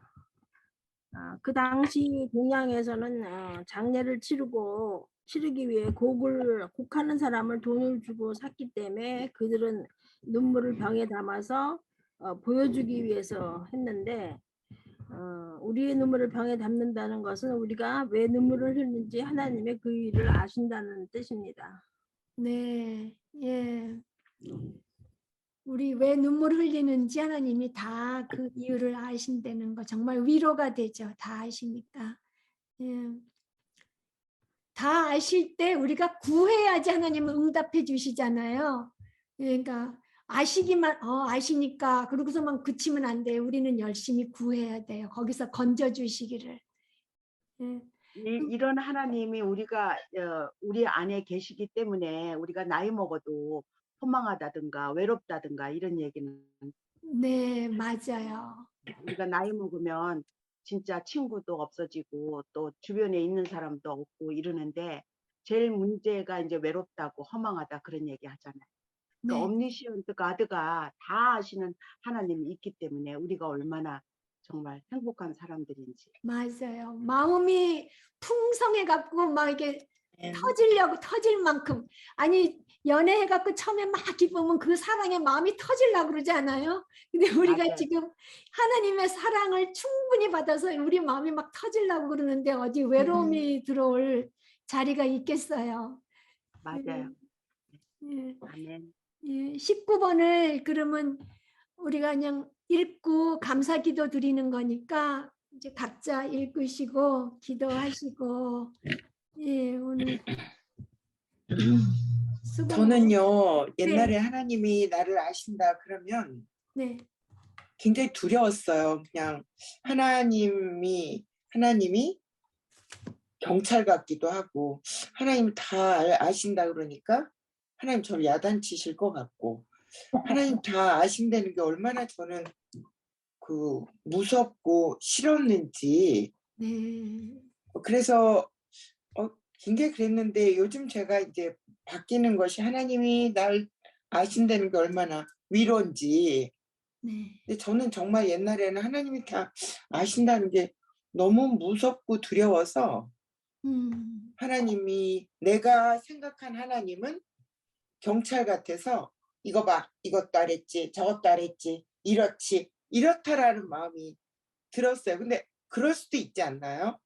그 당시 동양에서는 장례를 치르기 위해 곡하는 사람을 돈을 주고 샀기 때문에 그들은 눈물을 병에 담아서 보여주기 위해서 했는데 우리의 눈물을 병에 담는다는 것은 우리가 왜 눈물을 흘리는지 하나님의 그 일을 아신다는 뜻입니다. 네, 예. 우리 왜 눈물 흘리는지 하나님이 다 그 이유를 아신다는 거 정말 위로가 되죠. 다 아시니까. 예. 다 아실 때 우리가 구해야지 하나님은 응답해 주시잖아요. 그러니까 아시니까 그러고서만 그치면 안 돼요. 우리는 열심히 구해야 돼요. 거기서 건져 주시기를. 예. 이런 하나님이 우리 안에 계시기 때문에 우리가 나이 먹어도 허망하다든가 외롭다든가 이런 얘기는 네, 맞아요. 우리가 나이 먹으면 진짜 친구도 없어지고 또 주변에 있는 사람도 없고 이러는데 제일 문제가 이제 외롭다고 허망하다 그런 얘기 하잖아요. 그 네. omniscient God가 다 아시는 하나님이 있기 때문에 우리가 얼마나 정말 행복한 사람들인지. 맞아요. 마음이 풍성해 갖고 막 이게 터질 만큼 아니 연애해 갖고 처음에 막 기쁘면 그 사랑에 마음이 터질라 그러지 않아요? 근데 우리가 맞아요. 지금 하나님의 사랑을 충분히 받아서 우리 마음이 막 터질라고 그러는데 어디 외로움이 들어올 자리가 있겠어요. 맞아요. 예. 아멘. 예, 19번을 그러면 우리가 그냥 읽고 감사기도 드리는 거니까 이제 각자 읽으시고 기도하시고 예, 오늘 수고 저는요 옛날에 네. 하나님이 나를 아신다 그러면 네. 굉장히 두려웠어요. 그냥 하나님이 경찰 같기도 하고 하나님 다 아신다 그러니까 하나님 저를 야단치실 것 같고 하나님 다 아신다는 게 얼마나 저는 그 무섭고 싫었는지 네. 그래서 굉장히 그랬는데 요즘 제가 이제 바뀌는 것이 하나님이 날 아신다는 게 얼마나 위로인지. 네. 근데 저는 정말 옛날에는 하나님이 다 아신다는 게 너무 무섭고 두려워서 하나님이 내가 생각한 하나님은 경찰 같아서 이거 봐, 이것도 안 했지, 저것도 안 했지, 이렇지, 이렇다라는 마음이 들었어요. 근데 그럴 수도 있지 않나요?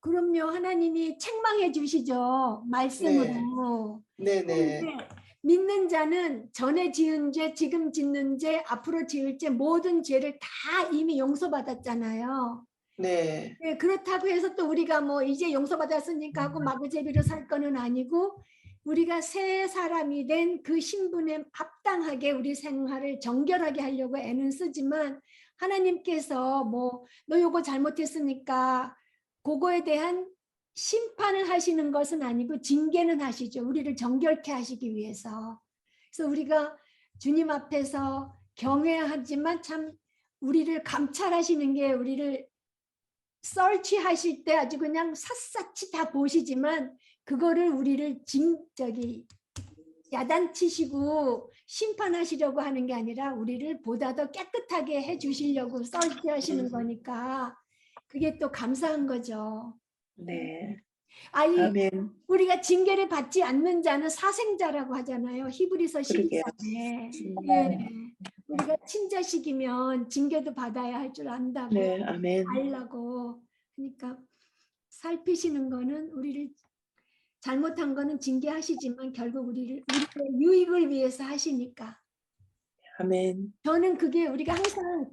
그럼요. 하나님이 책망해 주시죠. 말씀으로. 네네. 그런데 믿는 자는 전에 지은 죄, 지금 짓는 죄, 앞으로 지을 죄 모든 죄를 다 이미 용서받았잖아요. 네. 네, 그렇다고 해서 또 우리가 뭐 이제 용서받았으니까 하고 마구제비로 살 거는 아니고 우리가 새 사람이 된 그 신분에 합당하게 우리 생활을 정결하게 하려고 애는 쓰지만 하나님께서 뭐 너 요거 잘못했으니까 그거에 대한 심판을 하시는 것은 아니고 징계는 하시죠. 우리를 정결케 하시기 위해서. 그래서 우리가 주님 앞에서 경외하지만 참 우리를 감찰하시는 게 우리를 설치하실 때 아주 그냥 샅샅이 다 보시지만 그거를 우리를 야단치시고 심판하시려고 하는 게 아니라 우리를 보다 더 깨끗하게 해주시려고 설치하시는 거니까 그게 또 감사한 거죠. 네. 아니 아멘. 우리가 징계를 받지 않는 자는 사생자라고 하잖아요. 히브리서 그러게요. 12장에. 예. 우리가 친자식이면 징계도 받아야 할 줄 안다고. 네, 아멘. 알라고. 그러니까 살피시는 거는 우리를 잘못한 거는 징계하시지만 결국 우리의 유익을 위해서 하시니까. 아멘. 저는 그게 우리가 항상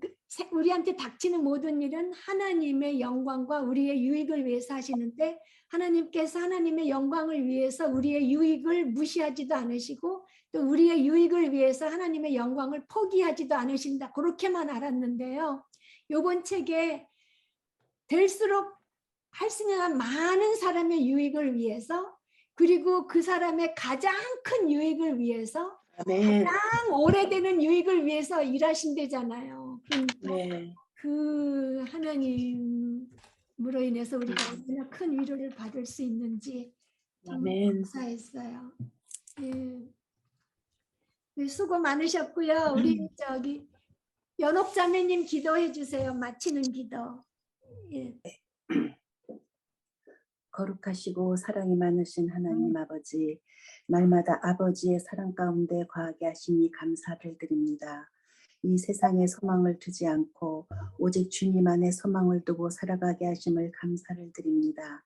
우리한테 닥치는 모든 일은 하나님의 영광과 우리의 유익을 위해서 하시는데 하나님께서 하나님의 영광을 위해서 우리의 유익을 무시하지도 않으시고 또 우리의 유익을 위해서 하나님의 영광을 포기하지도 않으신다. 그렇게만 알았는데요. 이번 책에 될수록 할 수 있는 한 많은 사람의 유익을 위해서 그리고 그 사람의 가장 큰 유익을 위해서 아멘. 가장 오래되는 유익을 위해서 일하신대잖아요. 그러니까 네. 그 하나님으로 인해서 우리가 얼마나 큰 위로를 받을 수 있는지 정말 아멘. 감사했어요. 예. 네, 수고 많으셨고요. 우리 연옥자매님 기도해 주세요. 마치는 기도. 예. 거룩하시고 사랑이 많으신 하나님 아버지, 날마다 아버지의 사랑 가운데 거하게 하시니 감사를 드립니다. 이 세상에 소망을 두지 않고 오직 주님 안에 소망을 두고 살아가게 하심을 감사를 드립니다.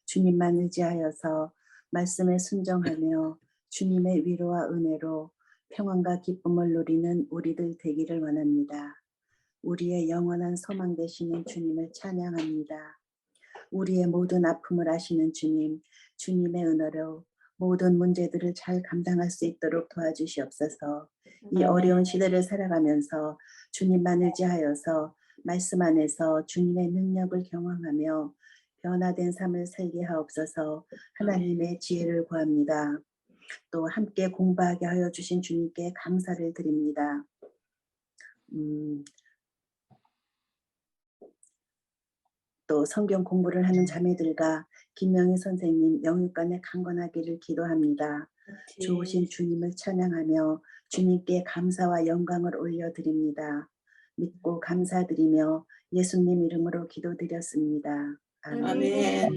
주님만 의지하여서 말씀에 순종하며 주님의 위로와 은혜로 평안과 기쁨을 누리는 우리들 되기를 원합니다. 우리의 영원한 소망 되시는 주님을 찬양합니다. 우리의 모든 아픔을 아시는 주님, 주님의 은혜로 모든 문제들을 잘 감당할 수 있도록 도와주시옵소서. 이 어려운 시대를 살아가면서 주님만 의지하여서 말씀 안에서 주님의 능력을 경험하며 변화된 삶을 살게 하옵소서. 하나님의 지혜를 구합니다. 또 함께 공부하게 하여 주신 주님께 감사를 드립니다. 또 성경 공부를 하는 자매들과 김명희 선생님 영육간에 강건하기를 기도합니다. 좋으신 주님을 찬양하며 주님께 감사와 영광을 올려드립니다. 믿고 감사드리며 예수님 이름으로 기도드렸습니다. 아멘.